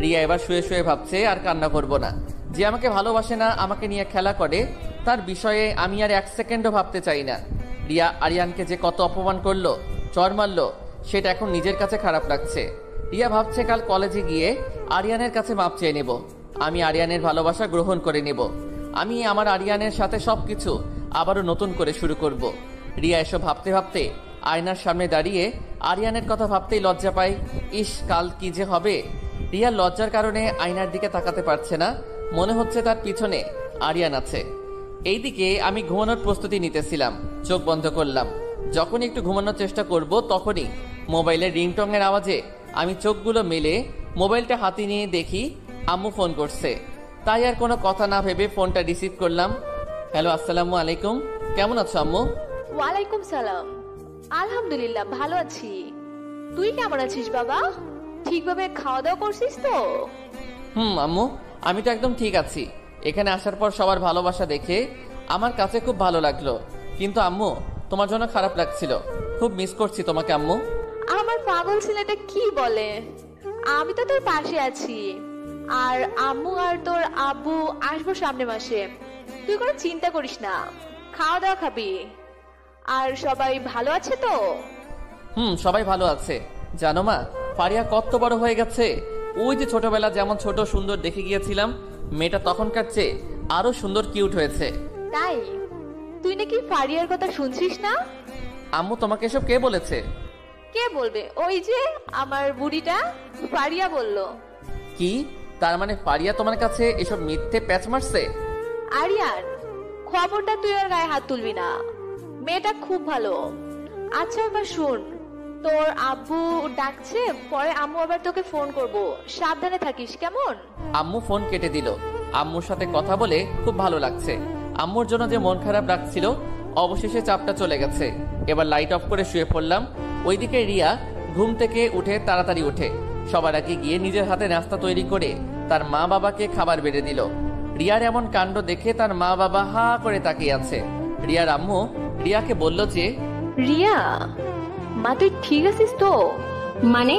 রিয়া এবার শুয়ে শুয়ে ভাবছে আর কান্না করব না। যে আমাকে ভালোবাসে না, আমাকে নিয়ে খেলা করে, তার বিষয়ে আমি আর এক সেকেন্ডও ভাবতে চাই না। রিয়া আরিয়ানকে যে কত অপমান করলো, চর মারলো, সেটা এখন নিজের কাছে খারাপ লাগছে। রিয়া ভাবছে কাল কলেজে গিয়ে আরিয়ানের কাছে মাপ চেয়ে নেব। আমি আরিয়ানের ভালোবাসা গ্রহণ করে নেব। আমি আমার আরিয়ানের সাথে সবকিছু আবারও নতুন করে শুরু করব। রিয়া এসব ভাবতে ভাবতে আয়নার সামনে দাঁড়িয়ে আরিয়ানের কথা ভাবতেই লজ্জা পায়। ইস, কাল কি যে হবে। রিয়ার লজ্জার কারণে আয়নার দিকে তাকাতে পারছে না। মনে হচ্ছে তার পিছনে আরিয়ান আছে। এইদিকে আমি ঘুমানোর প্রস্তুতি নিতেছিলাম। চোখ বন্ধ করলাম। যখনই একটু ঘুমানোর চেষ্টা করব তখনই মোবাইলের রিংটং এর আওয়াজে আমি চোখগুলো মেলে মোবাইলটা হাতে নিয়ে দেখি আম্মু ফোন করছে। তাই আর কোনো কথা না ভেবে ফোনটা রিসিভ করলাম। হ্যালো, আসসালামু আলাইকুম। কেমন আছো আম্মু? ওয়ালাইকুম সালাম। আলহামদুলিল্লাহ ভালো আছি। তুই কেমন আছিস বাবা? ঠিকভাবে খাওয়া দাওয়া করছিস তো? আম্মু, আমি তো একদম ঠিক আছি। এখানে আসার পর সবার ভালোবাসা দেখে আমার কাছে খুব ভালো লাগলো। কিন্তু আম্মু, তোমার জন্য খারাপ লাগছিল। খুব মিস করছি তোমাকে আম্মু। আমার পাগল ছেলেটা কি বলে? আমি তো তোর পাশে আছি। আর আম্মু আর তোর আব্বু আসবো সামনে মাসে। তুই কোনো চিন্তা করিস না, খাওয়া দাওয়া খাবি। আর সবাই ভালো আছে তো? সবাই ভালো আছে। জানো মা, ফারিয়া কত বড় হয়ে গেছে। ওই যে ছোটবেলা যেমন ছোট সুন্দর দেখে গিয়েছিলাম, মেয়েটা তখনকার চেয়ে আরো সুন্দর কিউট হয়েছে। তাই? তুই নাকি ফারিয়ার কথা শুনছিস না? আম্মু, তোমাকে এসব কে বলেছে? কে বলবে? ওই যে আমার বুড়িটা ফারিয়া বলল। কি? তার মানে ফারিয়া তোমার কাছে এসব মিথ্যে প্যাচ মারছে? আরিয়ান, খবরটা তুই আর গায়ে হাত তুলবি না। মেয়েটা খুব ভালো। আচ্ছা এবার শুন, তোর আব্বু ডাকছে, পরে আম্মু আবার তোকে ফোন করব। সাবধানে থাকিস, কেমন? আম্মু ফোন কেটে দিল। আম্মুর সাথে কথা বলে খুব ভালো লাগছে। আম্মুর জন্য যে মন খারাপ লাগছিল, অবশেষে চাপটা চলে গেছে। এবার লাইট অফ করে শুয়ে পড়লাম। ওইদিকে রিয়া ঘুম থেকে উঠে তাড়াতাড়ি উঠে সবার আগে গিয়ে নিজের হাতে নাস্তা তৈরি করে তার মা বাবাকে খাবার বেড়ে দিল। রিয়ার এমন কাণ্ড দেখে তার মা বাবা হা করে তাকিয়ে আছে। রিয়ার আম্মু রিয়াকে বলল যে, রিয়া মা, তুই ঠিক আছিস তো? মানে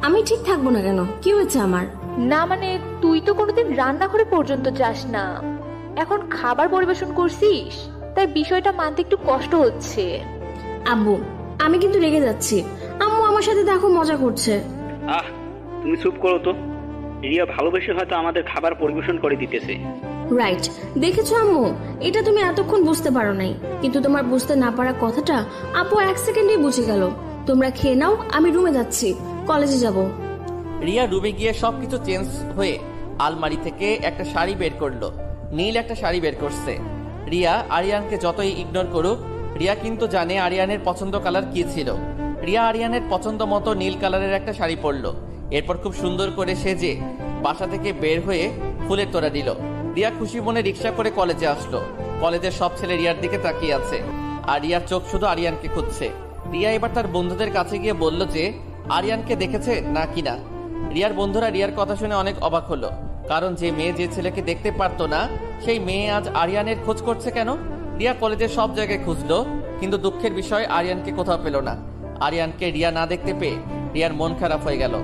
আমি ঠিক থাকবো না কেন? কি হয়েছে আমার? না মানে, তুই তো কোনোদিন রান্নাঘরে পর্যন্ত যাস না, এখন খাবার পরিবেশন করছিস, তাই বিষয়টা মানতে একটু কষ্ট হচ্ছে। আব্বু, আমি কিন্তু রেগে যাচ্ছি। আম্মু আমার সাথে দেখো মজা করছে। তুমি চুপ করো তো। রিয়া ভালোবেসে হয়তো আমাদের খাবার পরিবেশন করে দিতেছে। রাইট, দেখেছো আম্মু, এটা তুমি এতক্ষণ বুঝতে পারো নাই, কিন্তু তোমার বুঝতে না পারা কথাটা আপু এক সেকেন্ডেই বুঝে গেল। তোমরা খেয়ে নাও, আমি রুমে যাচ্ছি, কলেজে যাব। রিয়া রুমে গিয়ে সবকিছু চেঞ্জ হয়ে আলমারি থেকে একটা শাড়ি বের করলো। নীল একটা শাড়ি বের করছে। রিয়া আরিয়ানকে যতই ইগনোর করুক, রিয়া কিন্তু জানে আরিয়ানের পছন্দ কালার কি ছিল। রিয়া আরিয়ানের পছন্দ মতো নীল কালারের একটা শাড়ি পরলো। এরপর খুব সুন্দর করে সেজে বাসা থেকে বের হয়ে ফুলের তোড়া দিল। রিয়া খুশি মনে রিক্সা করে কলেজে আসলো। কলেজের সব ছেলে রিয়ার দিকে তাকিয়ে আছে, আর রিয়ার চোখ শুধু আরিয়ানকে খুঁজছে। রিয়া এবার তার বন্ধুদের কাছে গিয়ে বলল যে আরিয়ানকে দেখেছে না কিনা। রিয়ার বন্ধুরা রিয়ার কথা শুনে অনেক অবাক হলো, কারণ যে মেয়ে যে ছেলেকে দেখতে পারতো না, সেই মেয়ে আজ আরিয়ানের খোঁজ করছে কেন। রিয়া কলেজের সব জায়গায় খুঁজলো, কিন্তু দুঃখের বিষয় আরিয়ানকে কোথাও পেল না। আরিয়ানকে রিয়া না দেখতে পেয়ে রিয়ার মন খারাপ হয়ে গেল।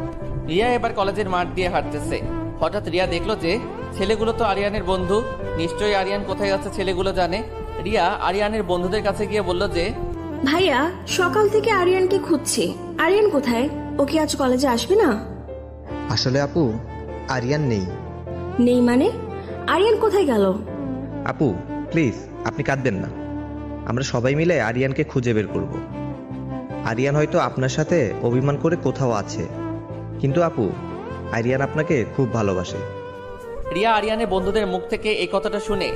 রিয়া এবার কলেজের মাঠ দিয়ে হাঁটতেছে। হঠাৎ রিয়া দেখলো যে ছেলেগুলো তো আরিয়ানের বন্ধু, নিশ্চয়ই আরিয়ান কোথায় আছে ছেলেগুলো জানে। রিয়া আরিয়ানের বন্ধুদের কাছে গিয়ে বলল যে, ভাইয়া, সকাল থেকে আরিয়ানকে খুঁজছি, আরিয়ান কোথায়? ও কি আজ কলেজে আসবে না? আসলে আপু, আরিয়ান নেই। নেই মানে? আরিয়ান কোথায় গেল? আপু প্লিজ, আপনি কাঁদবেন না। আমরা সবাই মিলে আরিয়ানকে খুঁজে বের করব। আরিয়ান হয়তো আপনার সাথে অভিমান করে কোথাও আছে, কিন্তু আপু, আরিয়ান আপনাকে খুব ভালোবাসে। রিয়া আরিয়ানের বন্ধুদের মুখ থেকে এই কথাটা শুনে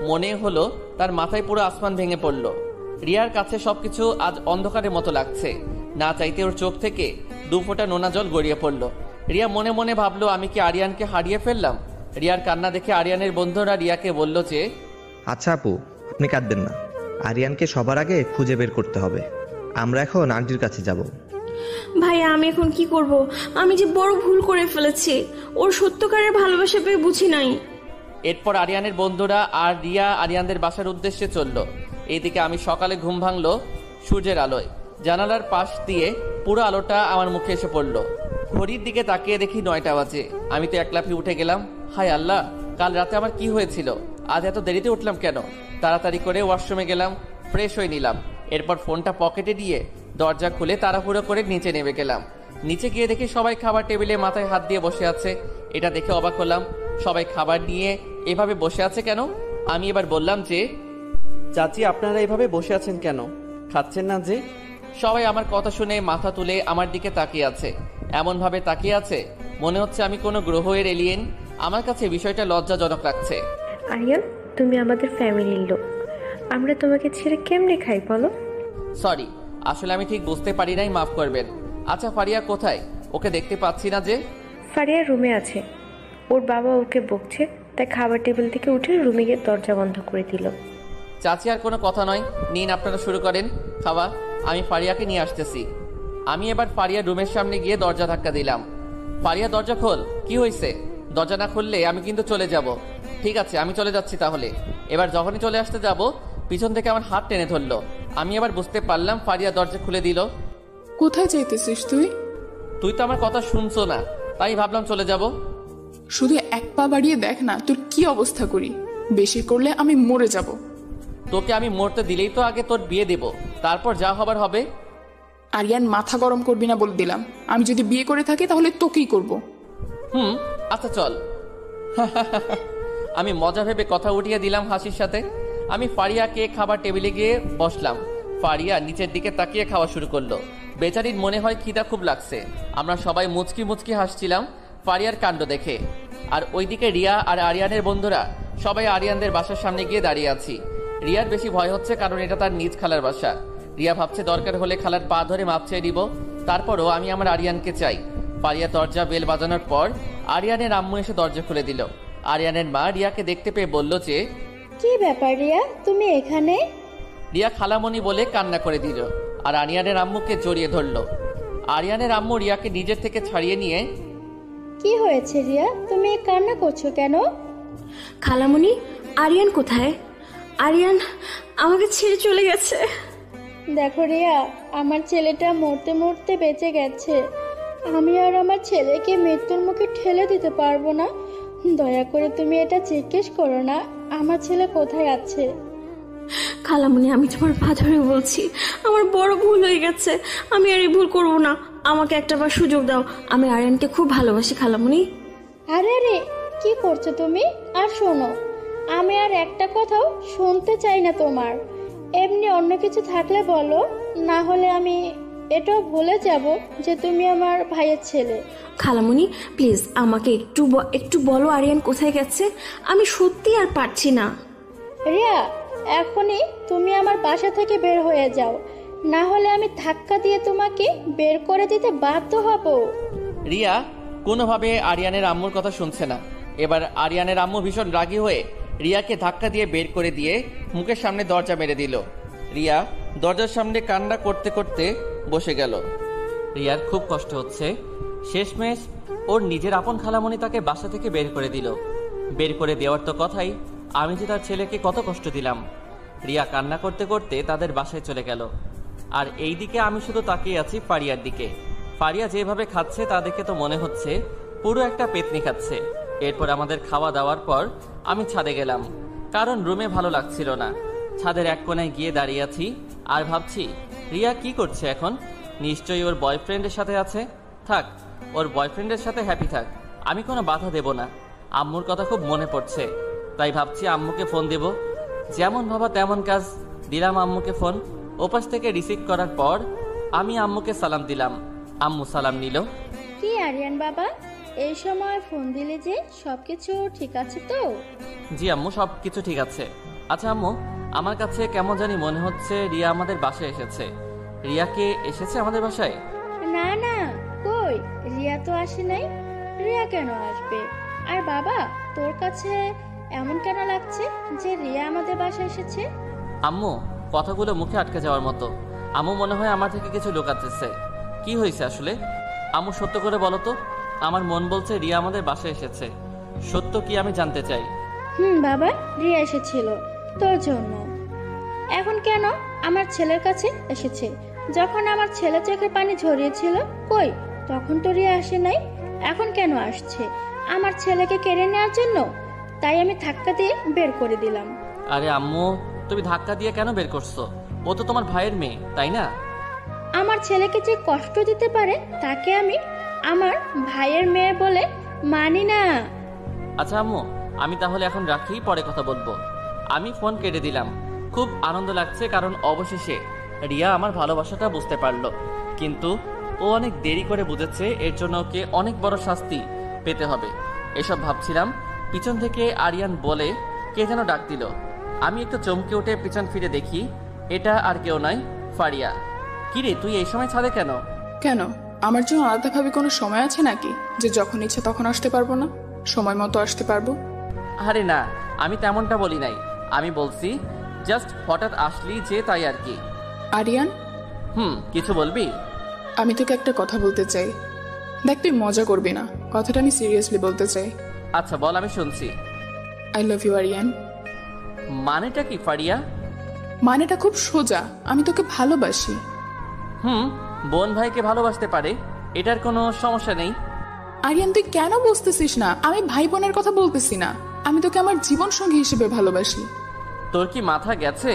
মনে হলো তার মাথায় পুরো আসমান ভেঙে পড়ল। রিয়ার কাছে সবকিছু আজ অন্ধকারের মতো লাগছে। না চাইতে ওর চোখ থেকে 2 ফোঁটা নোনা জল গড়িয়ে পড়ল। রিয়া মনে মনে ভাবলো, আমি কি আরিয়ানকে হারিয়ে ফেললাম? রিয়ার কান্না দেখে আরিয়ানের বন্ধুরা রিয়াকে বলল যে, আচ্ছা আপু, আপনি কাঁদবেন না, আরিয়ানকে সবার আগে খুঁজে বের করতে হবে। আমরা এখন আন্টির কাছে যাব। ভাইয়া আমি এখন কি করব? আমি যে বড় ভুল করে ফেলেছি, ওর সত্যকারের ভালোবাসা পেয়ে বুঝি নাই। এরপর আরিয়ানের বন্ধুরা আর রিয়া আরিয়ানদের বাসার উদ্দেশ্যে চলল। এইদিকে আমি সকালে ঘুম ভাঙলো সূর্যের আলোয়। জানালার পাশ দিয়ে পুরো আলোটা আমার মুখে এসে পড়লো। ঘড়ির দিকে তাকিয়ে দেখি 9টা বাজে। আমি তো একলাফি উঠে গেলাম। হায় আল্লাহ, কাল রাতে আমার কি হয়েছিল? আজ এত দেরিতে উঠলাম কেন? তাড়াতাড়ি করে ওয়াশরুমে গেলাম, ফ্রেশ হয়ে নিলাম। এরপর ফোনটা পকেটে দিয়ে দরজা খুলে তাড়াহুড়ো করে নিচে নেমে গেলাম। নিচে গিয়ে দেখি সবাই খাবার টেবিলে মাথায় হাত দিয়ে বসে আছে। এটা দেখে অবাক হলাম, সবাই খাবার নিয়ে এভাবে বসে আছে কেন? আমি এবার বললাম যে, চাচি আপনারা এভাবে বসে আছেন কেন? খাচ্ছেন না যে? সবাই আমার কথা শুনে মাথা তুলে আমার দিকে তাকিয়ে আছে। এমনভাবে তাকিয়ে আছে মনে হচ্ছে আমি কোনো গ্রহের এলিয়েন। আমার কাছে বিষয়টা লজ্জাজনক লাগছে। আরিয়ান, তুমি আমাদের ফ্যামিলির লোক, আমরা তোমাকে ছেড়ে কেমনে খাই বলো? সরি, আসলে আমি ঠিক বুঝতে পারি নাই, মাফ করবেন। আচ্ছা ফারিয়া কোথায়? ওকে দেখতে পাচ্ছি না যে। ফারিয়া রুমে আছে, ওর বাবা ওকে বকছে, তাই খাবার টেবিল থেকে উঠে রুমে গিয়ে দরজা বন্ধ করে দিল। চাচি আর কোনো কথা নয়, নিন আপনারা শুরু করেন খাওয়া, আমি ফারিয়াকে নিয়ে আসতেছি। আমি এবার ফারিয়া রুমের সামনে গিয়ে দরজা ধাক্কা দিলাম। ফারিয়া দরজা খোল। কি হয়েছে? দরজা না খুললে আমি কিন্তু চলে যাব। ঠিক আছে, আমি চলে যাচ্ছি তাহলে। এবার যখনই চলে আসতে যাব পিছন থেকে আমার হাত টেনে ধরলো। আমি এবার বুঝতে পারলাম ফারিয়া দরজা খুলে দিল। কোথায় যাইতেছিস তুই? তুই তো আমার কথা শুনছো না, তাই ভাবলাম চলে যাব। শুধু এক পা বাড়িয়ে দেখ না তোর কি অবস্থা করি। বেশি করলে আমি মরে যাব। তোকে আমি মরতে দিলেই তো আগে তোর বিয়ে দেব, তারপর যা হবার হবে। আরিয়ান, মাথা গরম করবি না বলে দিলাম। আমি যদি বিয়ে করে থাকি তাহলে তোকেই করব। আচ্ছা চল। আমি মজা ভেবে কথা উঠিয়ে দিলাম হাসির সাথে। আমি ফারিয়াকে খাবার টেবিলে গিয়ে বসলাম। ফারিয়া নিচের দিকে তাকিয়ে খাওয়া শুরু করলো। বেচারির মনে হয় খিদা খুব লাগছে। আমরা সবাই মুচকি মুচকি হাসছিলাম ফারিয়ার কাণ্ড দেখে। আর ওইদিকে রিয়া আর আরিয়ানের বন্ধুরা সবাই আরিয়ানদের বাসার সামনে গিয়ে দাঁড়িয়ে আছি। রিয়ার বেশি ভয় হচ্ছে, কারণ এটা তার নিজ খালার বাসা। রিয়া ভাবছে দরকার হলে খালার পা ধরে মাপ চেয়ে দিব। তারপরও আমি আমার আরিয়ানকে চাই। ফারিয়া দরজা বেল বাজানোর পর আরিয়ানের আম্মু এসে দরজা খুলে দিল। আরিয়ানের মা রিয়াকে দেখতে পেয়ে বলল যে, কি ব্যাপার রিয়া, তুমি এখানে? রিয়া খালামণি বলে কান্না করে দিল আর আরিয়ানের আম্মুকে জড়িয়ে ধরল। আরিয়ানের আম্মু রিয়াকে নিজের থেকে ছাড়িয়ে নিয়ে, কি হয়েছে রিয়া, তুমি কান্না করছো কেন? খালামণি, আরিয়ান কোথায়? আরিয়ান আমাকে ছেড়ে চলে গেছে। দেখো রিয়া, আমার ছেলেটা মরতে মরতে বেঁচে গেছে। আমি আর আমার ছেলেকে মৃত্যুর মুখে ঠেলে দিতে পারবো না। দয়া করে তুমি এটা জিজ্ঞেস করো না আমার ছেলে কোথায় আছে। খালামণি, আমি তোমার পা ধরে বলছি, আমার বড় ভুল হয়ে গেছে। আমি আর এই ভুল করবো না। আমাকে একটাবার সুযোগ দাও। আমি আরিয়ানকে খুব ভালোবাসি খালামণি। আরে আরে, কি করছো তুমি? আর শোনো, আমি আর একটা কথাও শুনতে চাই না তোমার। এমনি অন্য কিছু থাকলে বলো, না হলে আমি এটাও ভুলে যাব যে তুমি আমার ভাইয়ের ছেলে। খালামণি প্লিজ আমাকে একটু বলো আরিয়ান কোথায় গেছে। আমি সত্যি আর পারছি না। রিয়া, এখনই তুমি আমার বাসা থেকে বের হয়ে যাও, না হলে আমি ধাক্কা দিয়ে তোমাকে বের করে দিতে বাধ্য হব। রিয়া কোনোভাবে আরিয়ানের আম্মুর কথা শুনছে না। এবার আরিয়ানের আম্মু ভীষণ রাগী হয়ে রিয়াকে ধাক্কা দিয়ে বের করে দিয়ে মুখের সামনে দরজা মেরে দিল। রিয়া দরজার সামনে কান্না করতে করতে বসে গেল। রিয়ার খুব কষ্ট হচ্ছে। শেষমেশ ওর নিজের আপন খালামণি তাকে বাসা থেকে বের করে দিল। বের করে দেওয়ার তো কথাই, আমি যে তার ছেলেকে কত কষ্ট দিলাম। রিয়া কান্না করতে করতে তাদের বাসায় চলে গেল। আর এই দিকে আমি শুধু তাকিয়ে আছি ফারিয়ার দিকে। ফারিয়া যেভাবে খাচ্ছে তা দেখে তো মনে হচ্ছে পুরো একটা পেতনি খাচ্ছে। এরপর আমাদের খাওয়া দাওয়ার পর আমি ছাদে গেলাম, কারণ রুমে ভালো লাগছিল না। ছাদের এক কোণায় গিয়ে দাঁড়িয়ে আছি আর ভাবছি রিয়া কি করছে এখন। নিশ্চয়ই ওর বয়ফ্রেন্ডের সাথে আছে। থাক, ওর বয়ফ্রেন্ডের সাথে হ্যাপি থাক, আমি কোনো বাধা দেব না। আম্মুর কথা খুব মনে পড়ছে, তাই ভাবছি আম্মুকে ফোন দেব। যেমন ভাবা তেমন কাজ, দিলাম আম্মুকে ফোন। ওপাশ থেকে রিসিভ করার পর আমি আম্মুকে সালাম দিলাম, আম্মু সালাম নিল। কি আরিয়ান বাবা, এই সময় ফোন দিলে যে? সবকিছু ঠিক আছে তো? জি আম্মু, সব কিছু ঠিক আছে। আচ্ছা আম্মু, আমার কাছে কেমন জানি মনে হচ্ছে রিয়া আমাদের বাসায় এসেছে। রিয়া কে এসেছে আমাদের বাসায়? না না, কই, রিয়া তো আসে নাই। রিয়া কেন আসবে? আর বাবা, তোর কাছে এমন কেন লাগছে যে রিয়া আমাদের বাসায় এসেছে? আম্মু, কথাগুলো মুখে আটকে যাওয়ার মতো। আম্মু মনে হয় আমার থেকে কিছু লুকাচ্ছে। কি হয়েছে আসলে? আম্মু সত্য করে বলো তো। আমার মন বলছে রিয়া আমাদের বাসায় এসেছে। সত্য কি আমি জানতে চাই। বাবা, রিয়া এসেছিল তোর জন্য। এখন কেন আমার ছেলের কাছে এসেছে? যখন আমার ছেলে চোখের পানি ঝরিয়েছিল, কই, তখন তো রিয়া আসে নাই। এখন কেন আসছে? আমার ছেলেকে কেড়ে নেওয়ার জন্য। তাই আমি ধাক্কা দিয়ে বের করে দিলাম। আরে আম্মু, তুমি ধাক্কা দিয়ে কেন বের করছো? ও তো তোমার ভাইয়ের মেয়ে, তাই না? আমার ছেলেকে যে কষ্ট দিতে পারে তাকে আমি আমার ভাইয়ের মেয়ে বলে মানি না। আচ্ছা আম্মু, আমি তাহলে এখন রাখি, পরে কথা বলবো। আমি ফোন কেটে দিলাম। খুব আনন্দ লাগছে, কারণ অবশেষে রিয়া আমার ভালোবাসাটা বুঝতে পারলো। কিন্তু ও অনেক দেরি করে বুঝেছে, এর জন্য ওকে অনেক বড় শাস্তি পেতে হবে। এসব ভাবছিলাম, পিছন থেকে আরিয়ান বলে কে যেন ডাক দিল। আমি একটু চমকে উঠে পিছন ফিরে দেখি এটা আর কেউ নয়, ফারিয়া। কিরে, তুই এই সময় ছাদে কেন? কেন, আমার জন্য আলাদাভাবে কোনো সময় আছে নাকি যে যখন ইচ্ছে তখন আসতে পারবো না, সময় মতো আসতে পারবো? আরে না, আমি তেমনটা বলি নাই। আমি বলছি জাস্ট হঠাৎ আসলি যে, তাই আর কি। আরিয়ান, কিছু বলবি? আমি তোকে একটা কথা বলতে চাই। দেখ, তুই মজা করবি না, কথাটা আমি সিরিয়াসলি বলতে চাই। আচ্ছা বল, আমি শুনছি। I love you Aryan. মানেটা কি ফারিয়া? মানেটা খুব সোজা, আমি তোকে ভালোবাসি। বোন ভাইকে ভালোবাসতে পারে, এটার কোনো সমস্যা নেই। আরিয়ান, তুই কেন বুঝতেছিস না? আমি ভাই বোনের কথা বলতেছি না, আমি তোকে আমার জীবন সঙ্গী হিসেবে ভালোবাসি। তোর কি মাথা গেছে?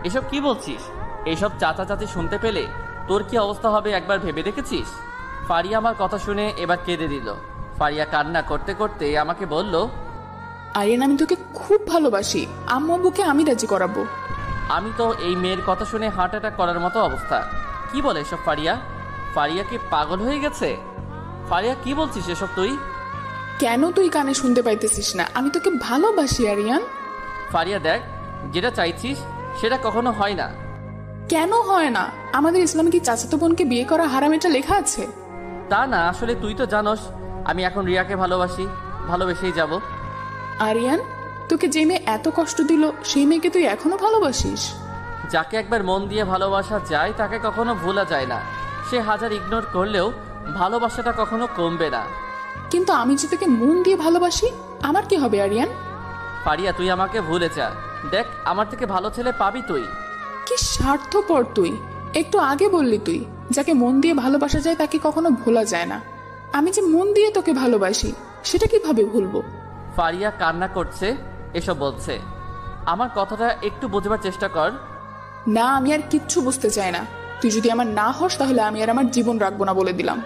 এসব কি বলছিস? এইসব চাচা চাচি শুনতে পেলে তোর কি অবস্থা হবে একবার ভেবে দেখেছিস? ফারিয়া আমার কথা শুনে এবার কেঁদে দিল। ফারিয়া কান্না করতে করতে আমাকে বলল, আরিয়ান, আমি তোকে খুব ভালোবাসি, আম্মু আব্বুকে আমি রাজি করাবো। আমি তো এই মেয়ের কথা শুনে হার্ট অ্যাটাক করার মতো অবস্থা। কি বলে এসব ফারিয়া? ফারিয়া কি পাগল হয়ে গেছে? ফারিয়া, কি বলছিস এসব তুই? কেন তুই কানে শুনতে পাইতেছিস না? আমি তোকে ভালোবাসি আরিয়ান। ফারিয়া দেখ, যেটা চাইছিস সেটা কখনো হয় না। কেন হয় না? আমাদের ইসলামে কি চাচাতো বোনকে বিয়ে করা হারাম এটা লেখা আছে? তা না, আসলে তুই তো জানোস আমি এখন রিয়াকে ভালোবাসি, ভালোবেসেই যাব। আরিয়ান, তোকে যে মেয়ে এত কষ্ট দিল সেই মেয়েকে তুই এখনো ভালোবাসিস? যাকে একবার মন দিয়ে ভালোবাসা যায় তাকে কখনো ভোলা যায় না। সে হাজার ইগনোর করলেও ভালোবাসাটা কখনো কমবে না। কিন্তু আমি যে তোকে মন দিয়ে ভালোবাসি, আমার কি হবে আরিয়ান? ফারিয়া, তুই আমাকে ভুলে যা। দেখ, আমার থেকে ভালো ছেলে পাবি তুই। কি স্বার্থপর তুই! একটু আগে বললি তুই যাকে মন দিয়ে ভালোবাসা যায় তাকে কখনো ভোলা যায় না। আমি যে মন দিয়ে তোকে ভালোবাসি সেটা কিভাবে ভুলবো? ফারিয়া কান্না করছে, এসব বলছে। আমার কথাটা একটু বোঝবার চেষ্টা কর। না, আমি আর কিচ্ছু বুঝতে চাই না। তুই যদি আমার না হস তাহলে আমি আর আমার জীবন রাখবো না, বলে দিলাম।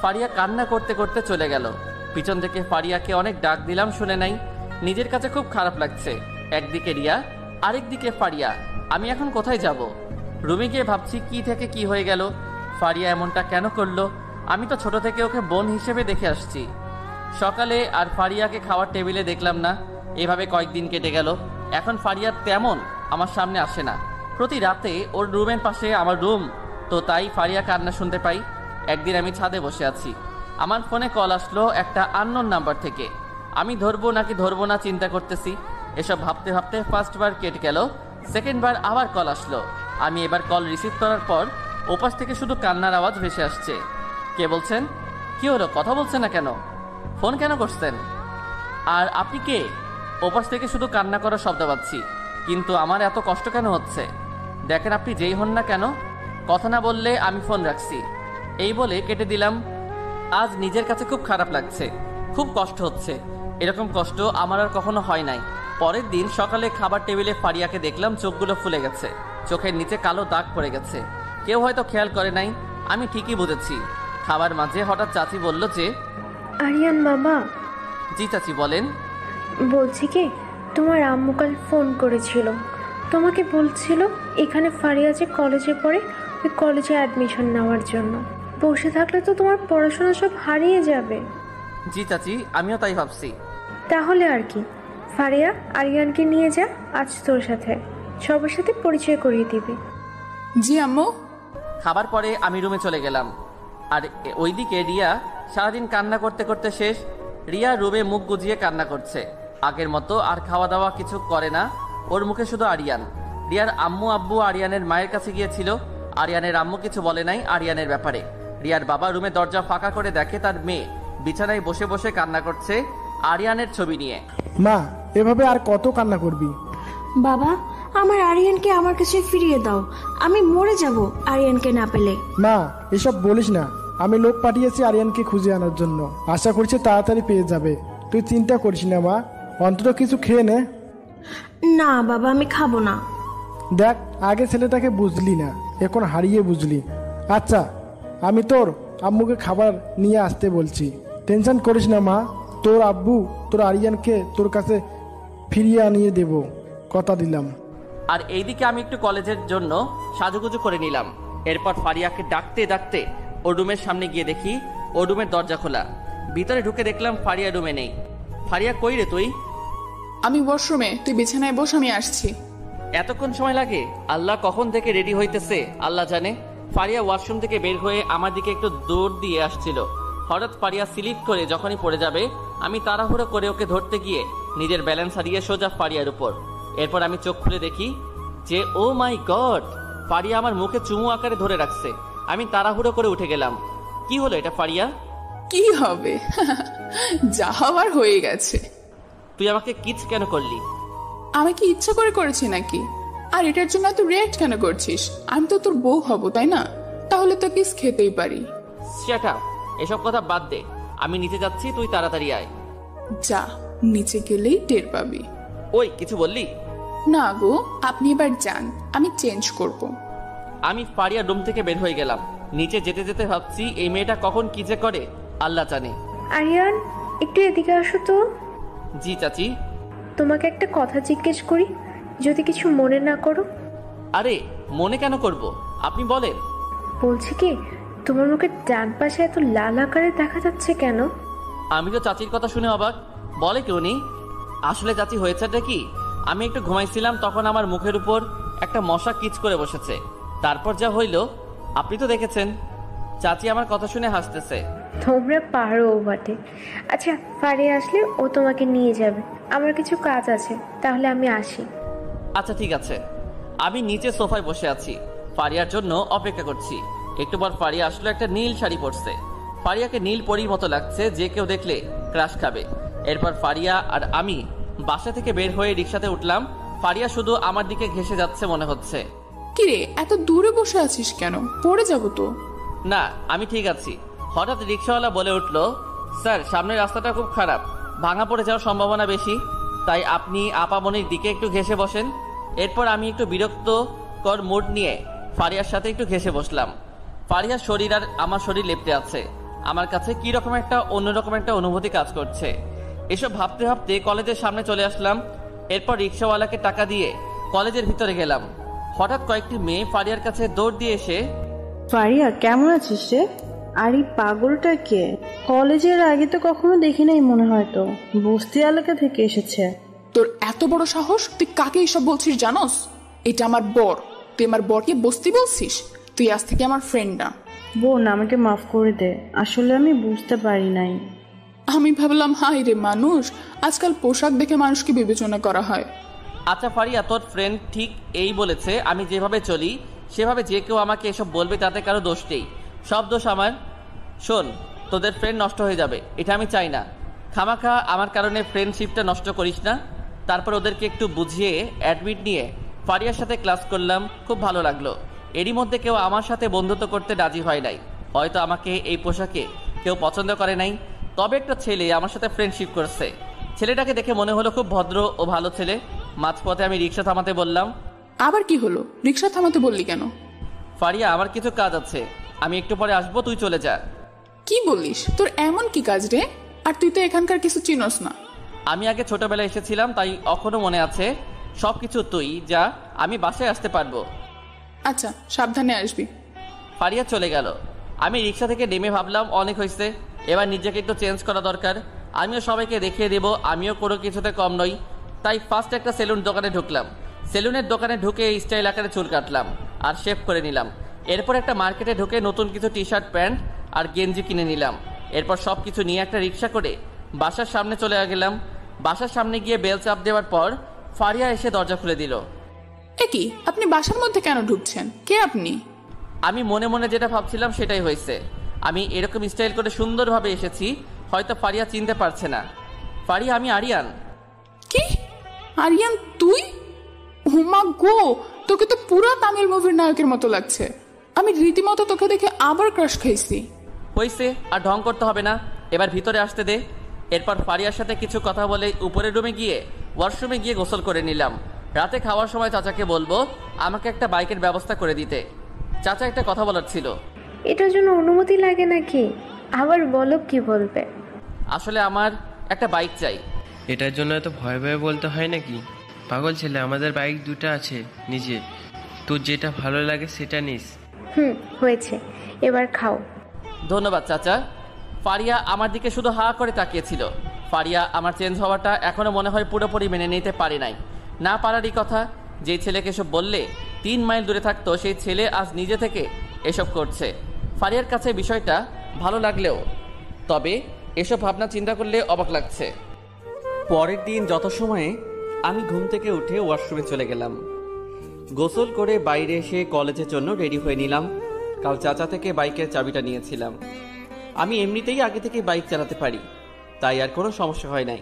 ফারিয়া কান্না করতে করতে চলে গেল। পিছন থেকে ফারিয়াকে অনেক ডাক দিলাম, শুনে নাই। নিজের কাছে খুব খারাপ লাগছে। একদিকে রিয়া, আরেকদিকে ফারিয়া। আমি এখন কোথায় যাব? রুমে গিয়ে ভাবছি কি থেকে কি হয়ে গেল। ফারিয়া এমনটা কেন করলো? আমি তো ছোট থেকে ওকে বোন হিসেবে দেখে আসছি। সকালে আর ফারিয়াকে খাওয়ার টেবিলে দেখলাম না। এভাবে কয়েকদিন কেটে গেল। এখন ফারিয়া তেমন আমার সামনে আসে না। প্রতি রাতে ওর রুমের পাশে আমার রুম, তো তাই ফারিয়া কান্না শুনতে পাই। একদিন আমি ছাদে বসে আছি, আমার ফোনে কল আসলো একটা আননোন নাম্বার থেকে। আমি ধরবো নাকি ধরবো না চিন্তা করতেছি। এসব ভাবতে ভাবতে ফার্স্টবার কেটে গেল, সেকেন্ডবার আবার কল আসলো। আমি এবার কল রিসিভ করার পর ওপাশ থেকে শুধু কান্নার আওয়াজ ভেসে আসছে। কে বলছেন? কি হলো, কথা বলছে না কেন? ফোন কেন করছেন? আর আপনি কে? ওপাশ থেকে শুধু কান্না করার শব্দ পাচ্ছি, কিন্তু আমার এত কষ্ট কেন হচ্ছে? দেখেন, আপনি যেই হন না কেন, কথা না বললে আমি ফোন রাখছি। এই বলে কেটে দিলাম। আজ নিজের কাছে খুব খারাপ লাগছে, খুব কষ্ট হচ্ছে। এরকম কষ্ট আমার আর কখনো হয় নাই। পরের দিন সকালে খাবার টেবিলে ফারিয়াকে দেখলাম, চোখগুলো ফুলে গেছে, চোখের নিচে কালো দাগ পড়ে গেছে। কেউ হয়তো খেয়াল করে নাই, আমি ঠিকই বুঝেছি। খাবার মাঝে হঠাৎ চাচি বলল যে, আরিয়ান বাবা। জি চাচি, বলেন। বলছি কি, তোমার আম্মু কাল ফোন করেছিল, তোমাকে বলছিল এখানে ফারিয়া যে কলেজে পড়ে ওই কলেজে অ্যাডমিশন নেওয়ার জন্য। বসে থাকলে তো তোমার পড়াশোনা সব হারিয়ে যাবে। জি চাচি, আমিও তাই ভাবছি। তাহলে আর কি, ফারিয়া আরিয়ানকে নিয়ে যা, আজ তোর সাথে সবার সাথে পরিচয় করিয়ে দিবি। জি আম্মু। খাবার পরে আমি রুমে চলে গেলাম, আর ওইদিকে রিয়া সারাদিন কান্না করতে করতে শেষ। রিয়া রুমে মুখ গুজিয়ে কান্না করছে, আগের মতো আর খাওয়া দাওয়া কিছু করে না। ওর মুখে শুধু আরিয়ান। রিয়ার আম্মু আব্বু আরিয়ানের মায়ের কাছে গিয়েছিল। আরিয়ানের আম্মু কিছু বলে নাই আরিয়ানের ব্যাপারে। রিয়ার বাবা রুমে দরজা ফাঁকা করে দেখে তার মেয়ে বিছানায় বসে বসে কান্না করছে আরিয়ানের ছবি নিয়ে। মা, এভাবে আর কত কান্না করবি? বাবা, আমার আরিয়ানকে আমার কাছে ফিরিয়ে দাও, আমি মরে যাব আরিয়ানকে না পেলে। না, এসব বলিস না। আমি লোক পাঠিয়েছি আরিয়ানকে খুঁজে আনার জন্য, আশা করছি তাড়াতাড়ি পেয়ে যাবে। তুই চিন্তা করিস না মা, অন্তত কিছু খেয়ে নে। না বাবা, আমি খাবো না। দেখ, আগে ছেলেটাকে বুঝলি না, এখন হারিয়ে বুঝলি। আচ্ছা, আমি তোর আম্মুকে খাবার নিয়ে আসতে বলছি, টেনশন করিস না মা। তোর আব্বু তোর আরিয়ানকে তোর কাছে ফিরিয়ে আনিয়ে দেব, কথা দিলাম। আর এইদিকে আমি একটু কলেজের জন্য সাজুগুজু করে নিলাম। এরপর ফারিয়াকে ডাকতে ডাকতে ওর রুমের সামনে গিয়ে দেখি ওর রুমের দরজা খোলা। ভিতরে ঢুকে দেখলাম ফারিয়া রুমে নেই। ফারিয়া, কই রে তুই? আমি ওয়াশরুমে, তুই বিছানায় বস, আমি আসছি। এতক্ষণ সময় লাগে? আল্লাহ কখন থেকে রেডি হইতেছে আল্লাহ জানে। ফারিয়া ওয়াশরুম থেকে বের হয়ে আমার দিকে একটু দৌড় দিয়ে আসছিল। হঠাৎ ফারিয়া স্লিপ করে যখনই পড়ে যাবে, আমি তাড়াহুড়ো করে ওকে ধরতে গিয়ে নিজের ব্যালেন্স হারিয়ে সোজা ফারিয়ার উপর। এরপর আমি চোখ খুলে দেখি যে ও মাই গড, ফারিয়া আমার মুখে চুমু আকারে ধরে রাখছে। আমি তাড়াহুড়ো করে উঠে গেলাম। কি হলো এটা ফারিয়া? কি হবে, যা হওয়ার হয়ে গেছে। তুই আমাকে কিস কেন করলি? আমি কি ইচ্ছা করে করেছি নাকি? আর এটার জন্য তুই রিঅ্যাক্ট কেন করছিস? আমি তো তোর বউ হব, তাই না? তাহলে তো কিস খেতেই পারি। শাট আপ, এসব কথা বাদ দে। আমি নিচে যাচ্ছি, তুই তাড়াতাড়ি আয়। যা, নিচে গেলেই টের পাবি। ওই, কিছু বললি? না গো, আপনি এবার যান, আমি চেঞ্জ করব। আমি ফারিয়া রুম থেকে বের হয়ে গেলাম। নিচে যেতে যেতে ভাবছি এই মেয়েটা কখন কি যে করে আল্লাহ জানে। আরিয়ান, একটু এদিকে আসো তো। জি চাচি। তোমাকে একটা কথা জিজ্ঞেস করি, যদি কিছু মনে না করো। আরে মনে কেন করব, আপনি বলেন। বলছি কি, তোমার মুখের ডান পাশে এত লাল আকারে দেখা যাচ্ছে কেন? আমি তো চাচির কথা শুনে অবাক। বলে কেউ নেই। আসলে চাচি হয়েছেটা কি, আমি একটু ঘুমাইছিলাম, তখন আমার মুখের উপর একটা মশা কিচ করে বসেছে। তারপর যা হইল আপনি তো দেখেছেন। চাচি আমার কথা শুনে হাসতেছে। তোমরা পারো বটে। আচ্ছা, ফারিয়া আসলে ও তোমাকে নিয়ে যাবে। আমার কিছু কাজ আছে, তাহলে আমি আসি। আচ্ছা ঠিক আছে। আমি নিচে সোফায় বসে আছি, ফারিয়ার জন্য অপেক্ষা করছি। একটু পর ফারিয়া আসলো, একটা নীল শাড়ি পরছে। ফারিয়াকে নীল পরীর মতো লাগছে, যে কেউ দেখলে ক্রাশ খাবে। এরপর ফারিয়া আর আমি বাসা থেকে বের হয়ে রিক্সাতে উঠলাম। ফারিয়া শুধু আমার দিকে ঘেঁষে যাচ্ছে মনে হচ্ছে। কিরে, এত দূরে বসে আছিস কেন? পড়ে যাবো তো। না, আমি ঠিক আছি। হঠাৎ রিক্সাওয়ালা বলে উঠলো, স্যার সামনের রাস্তাটা খুব খারাপ, ভাঙা পড়ে যাওয়ার সম্ভাবনা বেশি, তাই আপনি আপামনির দিকে একটু ঘেঁষে বসেন। এরপর আমি একটু বিরক্তকর মুড নিয়ে ফারিয়ার সাথে একটু ঘেঁষে বসলাম। ফারিয়ার শরীর আর আমার শরীর লেপটে আছে। আমার কাছে কি রকম একটা অন্যরকম একটা অনুভূতি কাজ করছে। এসব ভাবতে ভাবতে কলেজের সামনে চলে আসলাম। এরপর রিক্সাওয়ালাকে টাকা দিয়ে কলেজের ভিতরে গেলাম। হঠাৎ কয়েকটি মেয়ে ফারিয়ার কাছে দৌড় দিয়ে এসে, ফারিয়া কেমন আছিস রে? আর এই পাগলটা কে? কলেজের আগে তো কখনো দেখি নাই মনে হয়, তো বস্তি এলাকা থেকে এসেছে। তোর এত বড় সাহস, তুই কাকে এসব বলছিস জানোস? এটা আমার বর, তুই আমার বরকে বস্তি বলছিস? তুই আজ থেকে আমার ফ্রেন্ড না। বোন, আমাকে মাফ করে দে, আসলে আমি বুঝতে পারি নাই। আমি ভাবলাম হাই রে মানুষ, আজকাল পোশাক দেখে মানুষকে বিবেচনা করা হয়। আচ্ছা ফারিয়া, তোর ফ্রেন্ড ঠিক এই বলেছে, আমি যেভাবে চলি সেভাবে যে কেউ আমাকে এসব বলবে তাতে কারো দোষ নেই, সব দোষ আমার। শোন, তোদের ফ্রেন্ড নষ্ট হয়ে যাবে, এটা আমি চাই না। খামাখা আমার কারণে ফ্রেন্ডশিপটা নষ্ট করিস না। তারপর ওদেরকে একটু বুঝিয়ে অ্যাডমিট নিয়ে ফারিয়ার সাথে ক্লাস করলাম, খুব ভালো লাগলো। এরই মধ্যে কেউ আমার সাথে বন্ধুত্ব করতে রাজি হয় নাই, হয়তো আমাকে এই পোশাকে কেউ পছন্দ করে নাই। তবে একটা ছেলে আমার সাথে ফ্রেন্ডশিপ করছে। ছেলেটাকে দেখে মনে হলো খুব ভদ্র ও ভালো ছেলে। মাঝপথে আমি রিক্সা থামাতে বললাম। আবার কি হলো? রিক্সা থামাতে বললি কেন? ফারিয়া, আমার কিছু কাজ আছে, আমি একটু পরে আসবো, তুই চলে যা। কি বলিস? তোর এমন কি কাজ রে? আর তুই তো এখানকার কিছু চিনস না। আমি আগে ছোটবেলায় এসেছিলাম, তাই এখনো মনে আছে সবকিছু। তুই যা, আমি বাসায় আসতে পারবো। আচ্ছা, সাবধানে আসবি। ফারিয়া চলে গেল। আমি রিক্সা থেকে নেমে ভাবলাম অনেক হয়েছে, এবার নিজেকে একটু চেঞ্জ করা দরকার। আমিও সবাইকে দেখিয়ে দেব আমিও কোনো কিছুতে কম নই। তাই ফার্স্ট একটা সেলুন দোকানে ঢুকলাম। সেলুনের দোকানে ঢুকে স্টাইল আকারে চুল কাটলাম আর শেভ করে নিলাম। এরপর একটা মার্কেটে ঢুকে নতুন কিছু টি শার্ট, প্যান্ট আর গেঞ্জি কিনে নিলাম। এরপর সব কিছু নিয়ে একটা রিক্সা করে বাসার সামনে চলে গেলাম। বাসার সামনে গিয়ে বেল চাপ দেওয়ার পর ফারিয়া এসে দরজা খুলে দিল। কি আপনি বাসার মধ্যে কেন ঢুকছেন? কে আপনি? আমি মনে মনে যেটা ভাবছিলাম সেটাই হয়েছে। আমি এরকম স্টাইল করে সুন্দরভাবে এসেছি, হয়তো ফারিয়া চিনতে পারছে না। ফারিয়া, আমি আরিয়ান। কি? আরিয়ান তুই? হুমা গো, তোকে তো পুরো তামিল মুভির নায়কের মতো লাগছে। আমি রীতিমতো তোকে দেখে আবার ক্রাশ খাইছি। হয়েছে, আর ঢং করতে হবে না, এবার ভিতরে আসতে দে। এরপর ফারিয়ার সাথে কিছু কথা বলে উপরের রুমে গিয়ে ওয়াশরুমে গিয়ে গোসল করে নিলাম। রাতে খাওয়ার সময় চাচাকে বলবো আমাকে একটা বাইকের ব্যবস্থা করে দিতে। চাচা একটা কথা বলার ছিল। এটার জন্য অনুমতি লাগে নাকি? আবার বলো, কি বলবে? আসলে আমার একটা বাইক চাই। এটার জন্য এত ভয় ভয়ে বলতে হয় নাকি? পাগল ছেলে, আমাদের বাইক দুটো আছে নিজে, তোর যেটা ভালো লাগে সেটা নিস। হয়েছে, এবার খাও। ধন্যবাদ চাচা। ফারিয়া আমার দিকে শুধু হা করে তাকিয়েছিল। ফারিয়া আমার চেঞ্জ হওয়াটা এখনো মনে হয় পুরোপুরি মেনে নিতে পারে নাই। না পারারই কথা, যেই ছেলেকে এসব বললে 3 মাইল দূরে থাকতো সেই ছেলে আজ নিজে থেকে এসব করছে। ফারিয়ার কাছে বিষয়টা ভালো লাগলেও তবে এসব ভাবনা চিন্তা করলে অবাক লাগছে। পরের দিন যথাসময়ে আমি ঘুম থেকে উঠে ওয়াশরুমে চলে গেলাম। গোসল করে বাইরে এসে কলেজের জন্য রেডি হয়ে নিলাম। কাল চাচা থেকে বাইকের চাবিটা নিয়েছিলাম। আমি এমনিতেই আগে থেকে বাইক চালাতে পারি, তাই আর কোনো সমস্যা হয় নাই।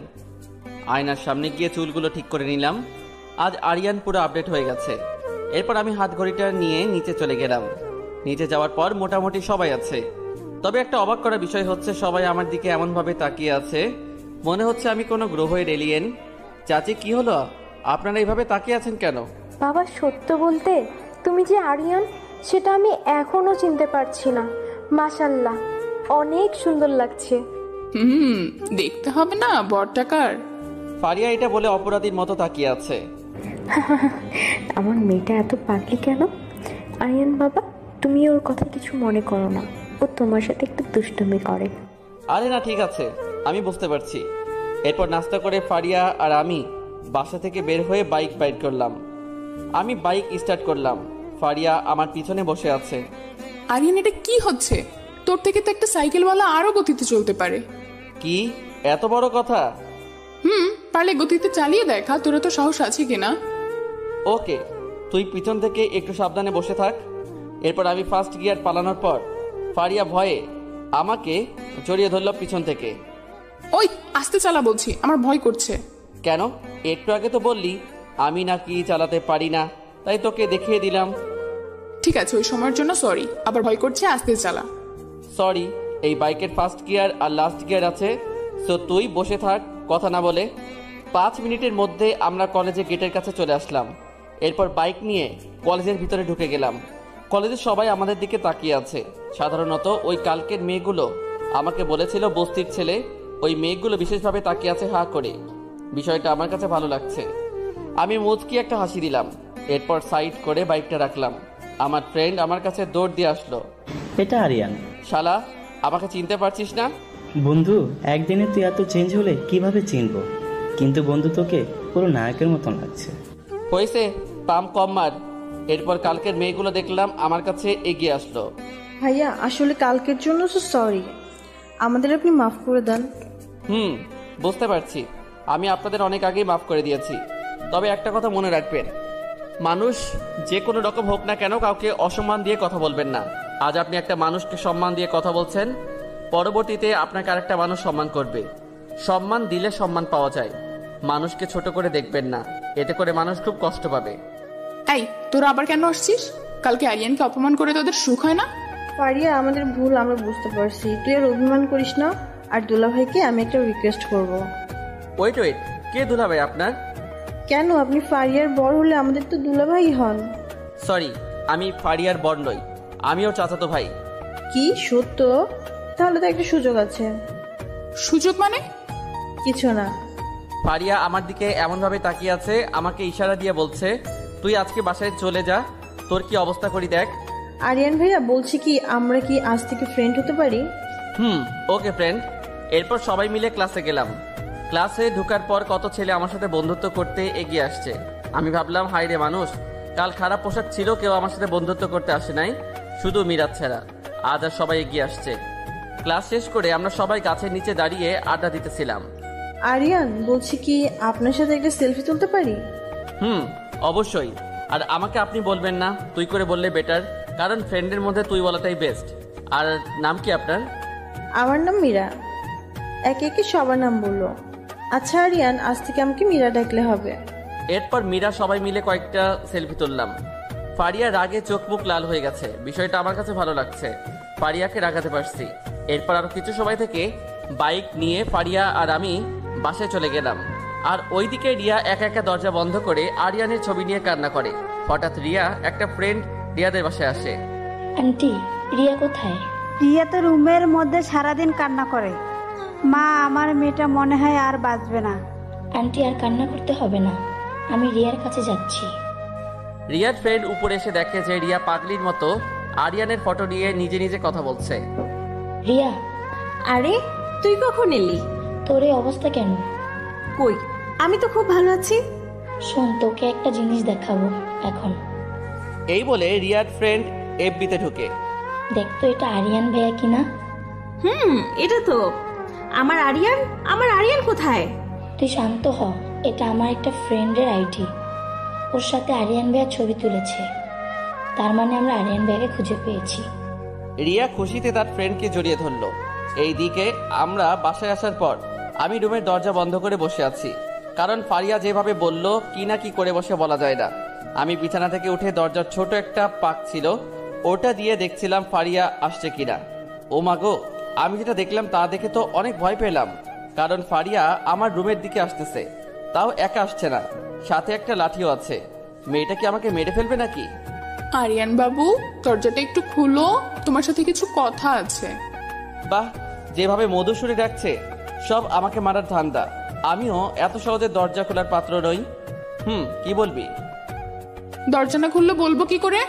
আয়নার সামনে গিয়ে চুলগুলো ঠিক করে নিলাম। আজ আরিয়ান পুরো আপডেট হয়ে গেছে। এরপর আমি হাত ঘড়িটা নিয়ে নিচে চলে গেলাম। নিচে যাওয়ার পর মোটামুটি সবাই আছে, তবে একটা অবাক করা বিষয় হচ্ছে সবাই আমার দিকে এমনভাবে তাকিয়ে আছে মনে হচ্ছে আমি কোনো গ্রহের এলিয়েন। চাচি, কি হলো? আপনারা এইভাবে তাকিয়ে আছেন কেন? বাবা, সত্য বলতে তুমি যে আরিয়ান সেটা আমি এখনো চিনতে পারছি না। মাশাআল্লাহ, অনেক সুন্দর লাগছে। দেখতে হবে না বড়টাকার? ফারিয়া এটা বলে অপরাধীর মতো তাকিয়ে আছে। আমার মেয়েটা এত পাগলি কেন? আরিয়ান বাবা, তুমি ওর কথা কিছু মনে করো না, ও তোমার সাথে একটু দুষ্টুমি করে। আরে না, ঠিক আছে, আমি বুঝতে পারছি। এরপর নাস্তা করে ফারিয়া আর আমি বাসা থেকে বের হয়ে বাইক বাইট করলাম। আমি বাইক স্টার্ট করলাম। ফারিয়া আমার পিছনে বসে আছে। আরিয়ান, এটা কি হচ্ছে? তোর থেকে তো একটা সাইকেলওয়ালা আরো গতিতে চলতে পারে। কি এত বড় কথা? পারলে গতিতে চালিয়ে দেখা, তোরা তো সাহস আছে কিনা। ওকে, তুই পিছন থেকে একটু সাবধানে বসে থাক। এরপর আমি ফার্স্ট গিয়ার পালানোর পর ফারিয়া ভয়ে আমাকে জড়িয়ে ধরল পিছন থেকে। ওই আস্তে চালা বলছি, আমার ভয় করছে। কেন? একটু আগে তো বললি আমি নাকি চালাতে পারি না, তাই তোকে দেখিয়ে দিলাম। ঠিক আছে, ওই সময়ের জন্য সরি, আবার ভয় করছে, আস্তে চালা। সরি, এই বাইকের ফার্স্ট গিয়ার আর লাস্ট গিয়ার আছে, সো তুই বসে থাক কথা না বলে। 5 মিনিটের মধ্যে আমরা কলেজের গেটের কাছে চলে আসলাম। এরপর বাইক নিয়ে কলেজের ভিতরে ঢুকে গেলাম। কলেজের সবাই আমাদের দিকে তাকিয়ে আছে। সাধারণত ওই কালকের মেয়েগুলো আমাকে বলেছিল বস্তির ছেলে, ওই মেয়েগুলো বিশেষভাবে তাকিয়ে আছে হা করে। বিষয়টা আমার কাছে ভালো লাগছে। আমি মুচকি একটা হাসি দিলাম। এরপর সাইড করে বাইকটা রাখলাম। আমার ফ্রেন্ড আমার কাছে দৌড় দিয়ে আসলো। এটা আরিয়ান। শালা, আমাকে চিনতে পারছিস না? বন্ধু, একদিনে তুই এত চেঞ্জ হলে কিভাবে চিনবো? কিন্তু বন্ধু, তোকে পুরো নায়কের মতন লাগছে। হয়েছে, পাম কম মার। এরপর কালকের মেয়েগুলো দেখলাম আমার কাছে এগিয়ে আসলো। ভাইয়া, আসলে কালকের জন্য তো সরি, আমাদের আপনি মাফ করে দেন। বুঝতে পারছি, আমি আপনাদের অনেক আগেই মাফ করে দিয়েছি। তবে একটা কথা মনে রাখবেন, মানুষ যে কোনো রকম হোক না কেন কাউকে অসম্মান দিয়ে কথা বলবেন না। আজ আপনি একটা মানুষকে সম্মান দিয়ে কথা বলছেন, পরবর্তীতে আপনাকে আরেকটা মানুষ সম্মান করবে। সম্মান দিলে সম্মান পাওয়া যায়। মানুষকে ছোট করে দেখবেন না, এতে করে মানুষ খুব কষ্ট পাবে। এই, তোরা আবার কেন আসছিস? কালকে আরিয়ানকে অপমান করে তোদের সুখ হয় না? ফারিয়া, আমাদের ভুল আমরা বুঝতে পারছি, তুই আর অভিমান করিস না। আর দুলাভাইকে আমি একটা রিকোয়েস্ট করব। ওয়েট, কে দুলাভাই আপনার? কেন, আপনি ফারিয়ার বড় হলে আমাদের তো দুলাভাই হন। সরি, আমি ফারিয়ার বড় নই, আমি ওর চাচাতো ভাই। কি সত্য? তাহলে তো একটা সুযোগ আছে। সুযোগ মানে? কিছু না। ফারিয়া আমার দিকে এমনভাবে তাকিয়ে আছে, আমাকে ইশারা দিয়ে বলছে তুই আজকে বাসায় চলে যা, তোর কি অবস্থা করি দেখ। আরিয়ান ভাইয়া বলছি কি আমরা কি আজ থেকে ফ্রেন্ড হতে পারি? ওকে ফ্রেন্ড। এরপর সবাই মিলে ক্লাসে গেলাম। ক্লাসে ঢোকার পর কত ছেলে আমার সাথে বন্ধুত্ব করতে এগিয়ে আসছে। আমি ভাবলাম, হাই রে মানুষ, কাল খারাপ পোশাক ছিল, কেউ আমার সাথে বন্ধুত্ব করতে আসে নাই, শুধু মিরাজ ছাড়া। আজ আর সবাই এগিয়ে আসছে। ক্লাস শেষ করে আমরা সবাই গাছের নিচে দাঁড়িয়ে আড্ডা দিতেছিলাম। আরিয়ান বলছি কি আপনার সাথে একটা সেলফি তুলতে পারি? অবশ্যই। আর আমাকে আপনি বলবেন না, তুই করে বললে বেটার, কারণ ফ্রেন্ডের মধ্যে তুই বলাটাই বেস্ট। আর নাম কি আপনার? আমার নাম মীরা। একে একে সবার নাম বললো। আচ্ছা আরিয়ান, আজ থেকে আমাকে মীরা ডাকলে হবে। এরপর মীরা সবাই মিলে কয়েকটা সেলফি তুললাম। ফারিয়া রাগে চোখ মুখ লাল হয়ে গেছে। বিষয়টা আমার কাছে ভালো লাগছে, ফারিয়াকে রাগাতে পারছি। এরপর আরো কিছু সময় থেকে বাইক নিয়ে ফারিয়া আর আমি বাসায় চলে গেলাম। আর ওইদিকে রিয়া একা একা দরজা বন্ধ করে আরিয়ানের ছবি নিয়ে কান্না করে। হঠাৎ রিয়া একটা ফ্রেন্ড রিয়াদের বাসায় আসে। আন্টি, রিয়া কোথায়? রিয়া তো রুমের মধ্যে সারাদিন কান্না করে। মা, আমার মেয়েটা মনে হয় আর বাঁচবে না। আন্টি, আর কান্না করতে হবে না, আমি রিয়ার কাছে যাচ্ছি। রিয়ার ফ্রেন্ড উপরে এসে দেখে যে রিয়া পাগলির মতো আরিয়ানের ফটো নিয়ে নিজে নিজে কথা বলছে। রিয়া, আরে তুই কখন এলি? তোর এই অবস্থা কেন? কই, আমি তো খুব ভালো আছি। শোন, তোকে একটা জিনিস দেখাবো এখন। এই বলে রিয়ার ফ্রেন্ড এফবিতে ঢুকে। দেখতো এটা আরিয়ান ভাইয়া কিনা? এটা তো আমার আরিয়ান। আমার আরিয়ান কোথায়? তুই শান্ত হ, এটা আমার একটা ফ্রেন্ডের আইডি। ওর সাথে আরিয়ান ভাইয়া ছবি তুলেছে, তার মানে আমরা আরিয়ান ভাইয়াকে খুঁজে পেয়েছি। রিয়া খুশিতে তার ফ্রেন্ডকে জড়িয়ে ধরলো। এইদিকে আমরা বাসায় আসার পর আমি রুমের দরজা বন্ধ করে বসে আছি, কারণ ফারিয়া যেভাবে বলল কি না কি করে বসে বলা যায় না। আমি বিছানা থেকে উঠে দরজার ছোট একটা পাক ছিল, ওটা দিয়ে দেখছিলাম ফারিয়া আসছে কিনা। ও মাগো, আমি যেটা দেখলাম তা দেখে তো অনেক ভয় পেলাম, কারণ ফারিয়া আমার রুমের দিকে আসতেছে, তাও একা আসছে না, সাথে একটা লাঠিও আছে। মেয়েটা কি আমাকে মেরে ফেলবে নাকি? আরিয়ান বাবু, দরজাটা একটু খুলো, তোমার সাথে কিছু কথা আছে। বাহ, যেভাবে মধুসূরি ডাকছে, সব আমাকে মারার ধান্দা। আমিও এত সহজে দরজা খোলার পাত্র নই। কি বলবি? দরজা না খুললে বলবো কি করে?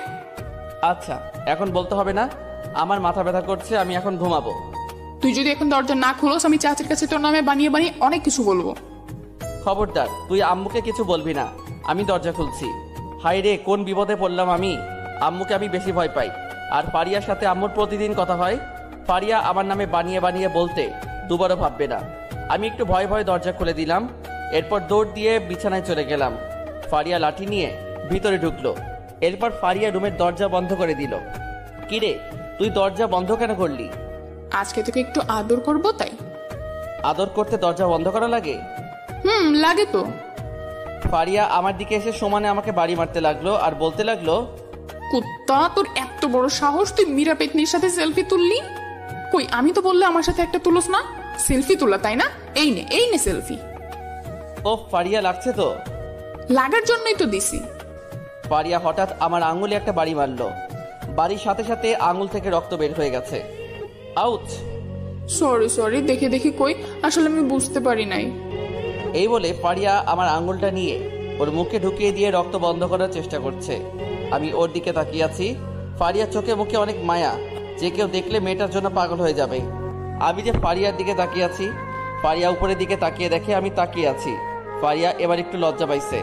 আচ্ছা, এখন বলতে হবে না, আমার মাথা ব্যথা করছে, আমি এখন ঘুমাবো। তুই যদি এখন দরজা না খুলোস, আমি চাচির কাছে তোর নামে বানিয়ে বানিয়ে অনেক কিছু বলবো। খবরদার, তুই আম্মুকে কিছু বলবি না। আমি দরজা খুলছি। হাই রে, কোন বিপদে পড়লাম আমি। আম্মুকে আমি বেশি ভয় পাই। আর ফারিয়ার সাথে আম্মুর প্রতিদিন কথা হয়। ফারিয়া আমার নামে বানিয়ে বানিয়ে বলতে দুবারও ভাববে না। আমি একটু ভয় ভয়ে দরজা খুলে দিলাম। এরপর দৌড় দিয়ে বিছানায় চলে গেলাম। ফারিয়া লাঠি নিয়ে ভিতরে ঢুকলো। এরপর ফারিয়া রুমের দরজা বন্ধ করে দিল। কিরে, তুই দরজা বন্ধ কেন করলি? আজকে তোকে একটু আদর করবো তাই। আদর করতে দরজা বন্ধ করা লাগে? লাগে তো। ফারিয়া আমার দিকে এসে সমানে আমাকে বাড়ি মারতে লাগলো আর বলতে লাগলো, কুত্তা, তোর এত বড় সাহস, তুই মীরা পেতনির সাথে সেলফি তুললি? কই, আমি তো বললে আমার সাথে একটা তুলস না? সেলফি তোলা তাই না? এই নে সেলফি। ও ফারিয়া, লাগছে তো? লাগার জন্যই তো দিছি। ফারিয়া হঠাৎ আমার আঙুলে একটা বাড়ি মারলো। বাড়ির সাথে সাথে আঙুল থেকে রক্ত বের হয়ে গেছে। আউচ। সরি, দেখে দেখি কই, আসলে আমি বুঝতে পারি নাই। এই বলে ফারিয়া আমার আঙুলটা নিয়ে ওর মুখে ঢুকিয়ে দিয়ে রক্ত বন্ধ করার চেষ্টা করছে। আমি ওর দিকে তাকিয়ে আছি। ফারিয়ার চোখে মুখে অনেক মায়া, যে কেউ দেখলে মেয়েটার জন্য পাগল হয়ে যাবে। আমি যে ফারিয়ার দিকে তাকিয়ে আছি, ফারিয়া উপরের দিকে তাকিয়ে দেখে আমি তাকিয়ে আছি। ফারিয়া এবার একটু লজ্জা পাইছে।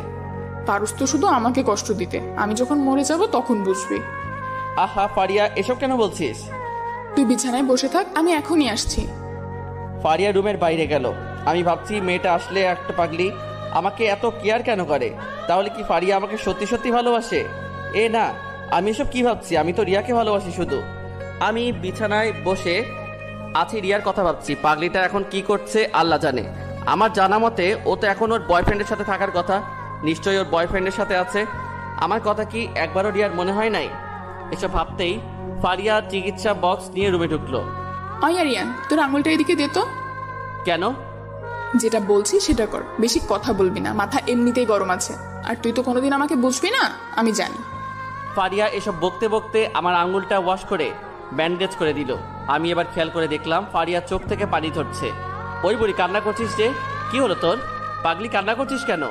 পারুস তো শুধু আমাকে কষ্ট দিতে, আমি যখন মরে যাব তখন বুঝবি। আহা ফারিয়া, এসব কেন বলছিস? তুই বিছানায় বসে থাক, আমি এখনই আসছি। ফারিয়া রুমের বাইরে গেল। আমি ভাবছি মেয়েটা আসলে একটা পাগলি, আমাকে এত কেয়ার কেন করে? তাহলে কি ফারিয়া আমাকে সত্যি সত্যি ভালোবাসে? এ না, আমি এসব কি ভাবছি? আমি তো রিয়াকে ভালোবাসি শুধু। আমি বিছানায় বসে আছি, রিয়ার কথা ভাবছি। পাগলিটা এখন কি করছে আল্লাহ জানে। আমার জানা মতে ও তো এখন ওর বয়ফ্রেন্ডের সাথে থাকার কথা। নিশ্চয়ই ওর বয়ফ্রেন্ডের সাথে আছে। আমার কথা কি একবারও রিয়ার মনে হয় নাই? এসব ভাবতেই ফারিয়া চিকিৎসা বক্স নিয়ে রুমে ঢুকলো। আরিয়ান, তোর আঙুলটা এদিকে দে তো। কেন? যেটা বলছি সেটা কর, বেশি কথা বলবি না, মাথা এমনিতেই গরম আছে। আর তুই তো কোনোদিন আমাকে বুঝবি না, আমি জানি। ফারিয়া এসব বকতে বকতে আমার আঙুলটা ওয়াশ করে ব্যান্ডেজ করে দিল। আমি এবার খেয়াল করে দেখলাম ফারিয়া চোখ থেকে পানি ঝরছে। ওই বুড়ি, কান্না করছিস যে? কি হলো তোর? পাগলি, কান্না করছিস কেন?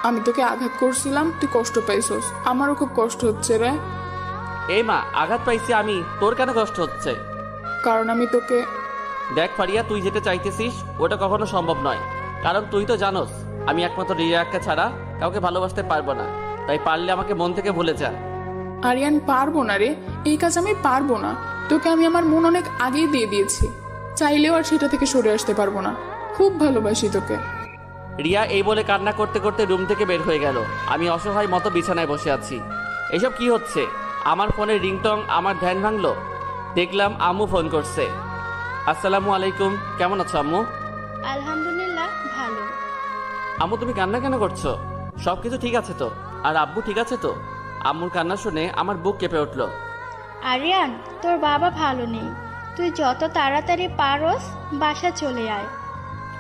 আমি তোকে আঘাত করছিলাম, তুই কষ্ট পাইছস, আমারও খুব কষ্ট হচ্ছে রে। এই মা, আঘাত পাইছি আমি, তোর কেন কষ্ট হচ্ছে? কারণ আমি তোকে দেখ ফারিয়া, তুই যেটা চাইতেছিস ওটা কখনো সম্ভব নয়। কারণ তুই তো জানোস আমি একমাত্র রিয়াকে ছাড়া কাউকে ভালোবাসতে পারবো না। তাই পারলে আমাকে মন থেকে ভুলে যা। আরিয়ান, পারবো না রে, এই কাজ আমি পারবো না। তোকে আমি আমার মন অনেক আগেই দিয়ে দিয়েছি, চাইলেও আর সেটা থেকে সরে আসতে পারবো না। খুব ভালোবাসি তোকে। রিয়া এই বলে কান্না করতে করতে রুম থেকে বের হয়ে গেল। আমি অসহায় মতো বিছানায় বসে আছি। এসব কি হচ্ছে? আমার ফোনের রিংটং আমার ধ্যান ভাঙলো। দেখলাম আম্মু ফোন করছে। আসসালামু আলাইকুম, কেমন আছো আম্মু? আলহামদুলিল্লাহ, ভালো। আম্মু তুমি কান্না কেন করছো? সবকিছু ঠিক আছে তো? আর আব্বু ঠিক আছে তো? আম্মুর কান্না শুনে আমার বুক কেঁপে উঠলো। আরিয়ান, তোর বাবা ভালো নেই, তুই যত তাড়াতাড়ি পারস বাসা চলে আয়।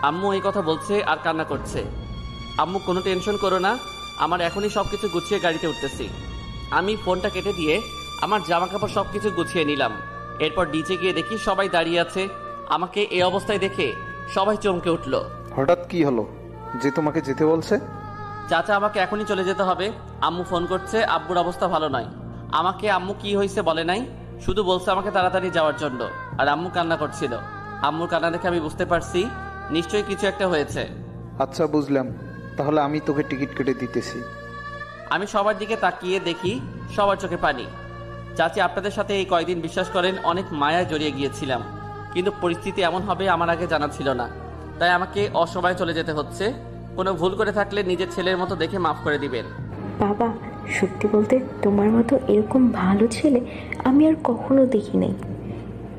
আম্মু এই কথা বলছে আর কান্না করছে। আম্মু কোনো টেনশন করো না, আমার এখনই সবকিছু গুছিয়ে গাড়িতে উঠতেছি। আমি ফোনটা কেটে দিয়ে আমার জামা কাপড় সবকিছু গুছিয়ে নিলাম। এরপর ডিজে গিয়ে দেখি সবাই দাঁড়িয়ে আছে। আমাকে এই অবস্থায় দেখে সবাই চমকে উঠলো। হঠাৎ কি হলো যে তোমাকে যেতে বলছে? চাচা, আমাকে এখনই চলে যেতে হবে। আম্মু ফোন করছে, আব্বুর অবস্থা ভালো নয়। আমাকে আম্মু কি হয়েছে বলে নাই, শুধু বলছে আমাকে তাড়াতাড়ি যাওয়ার জন্য। আর আম্মু কান্না করছিল। আম্মুর কান্না দেখে আমি বুঝতে পারছি নিশ্চয়ই কিছু একটা হয়েছে। আচ্ছা, বুঝলাম। তাহলে আমি তোকে টিকিট কেটে দিতেছি। আমি সবার দিকে তাকিয়ে দেখি সবার চোখে পানি। চাচি, আপনাদের সাথে এই কয়দিন বিশ্বাস করেন অনেক মায়ায় জড়িয়ে গিয়েছিলাম, কিন্তু পরিস্থিতি এমন হবে আমার আগে জানা ছিল না। তাই আমাকে অসময়ে চলে যেতে হচ্ছে। কোনো ভুল করে থাকলে নিজের ছেলের মতো দেখে মাফ করে দিবেন। বাবা, সত্যি বলতে তোমার মতো এরকম ভালো ছেলে আমি আর কখনো দেখি নাই।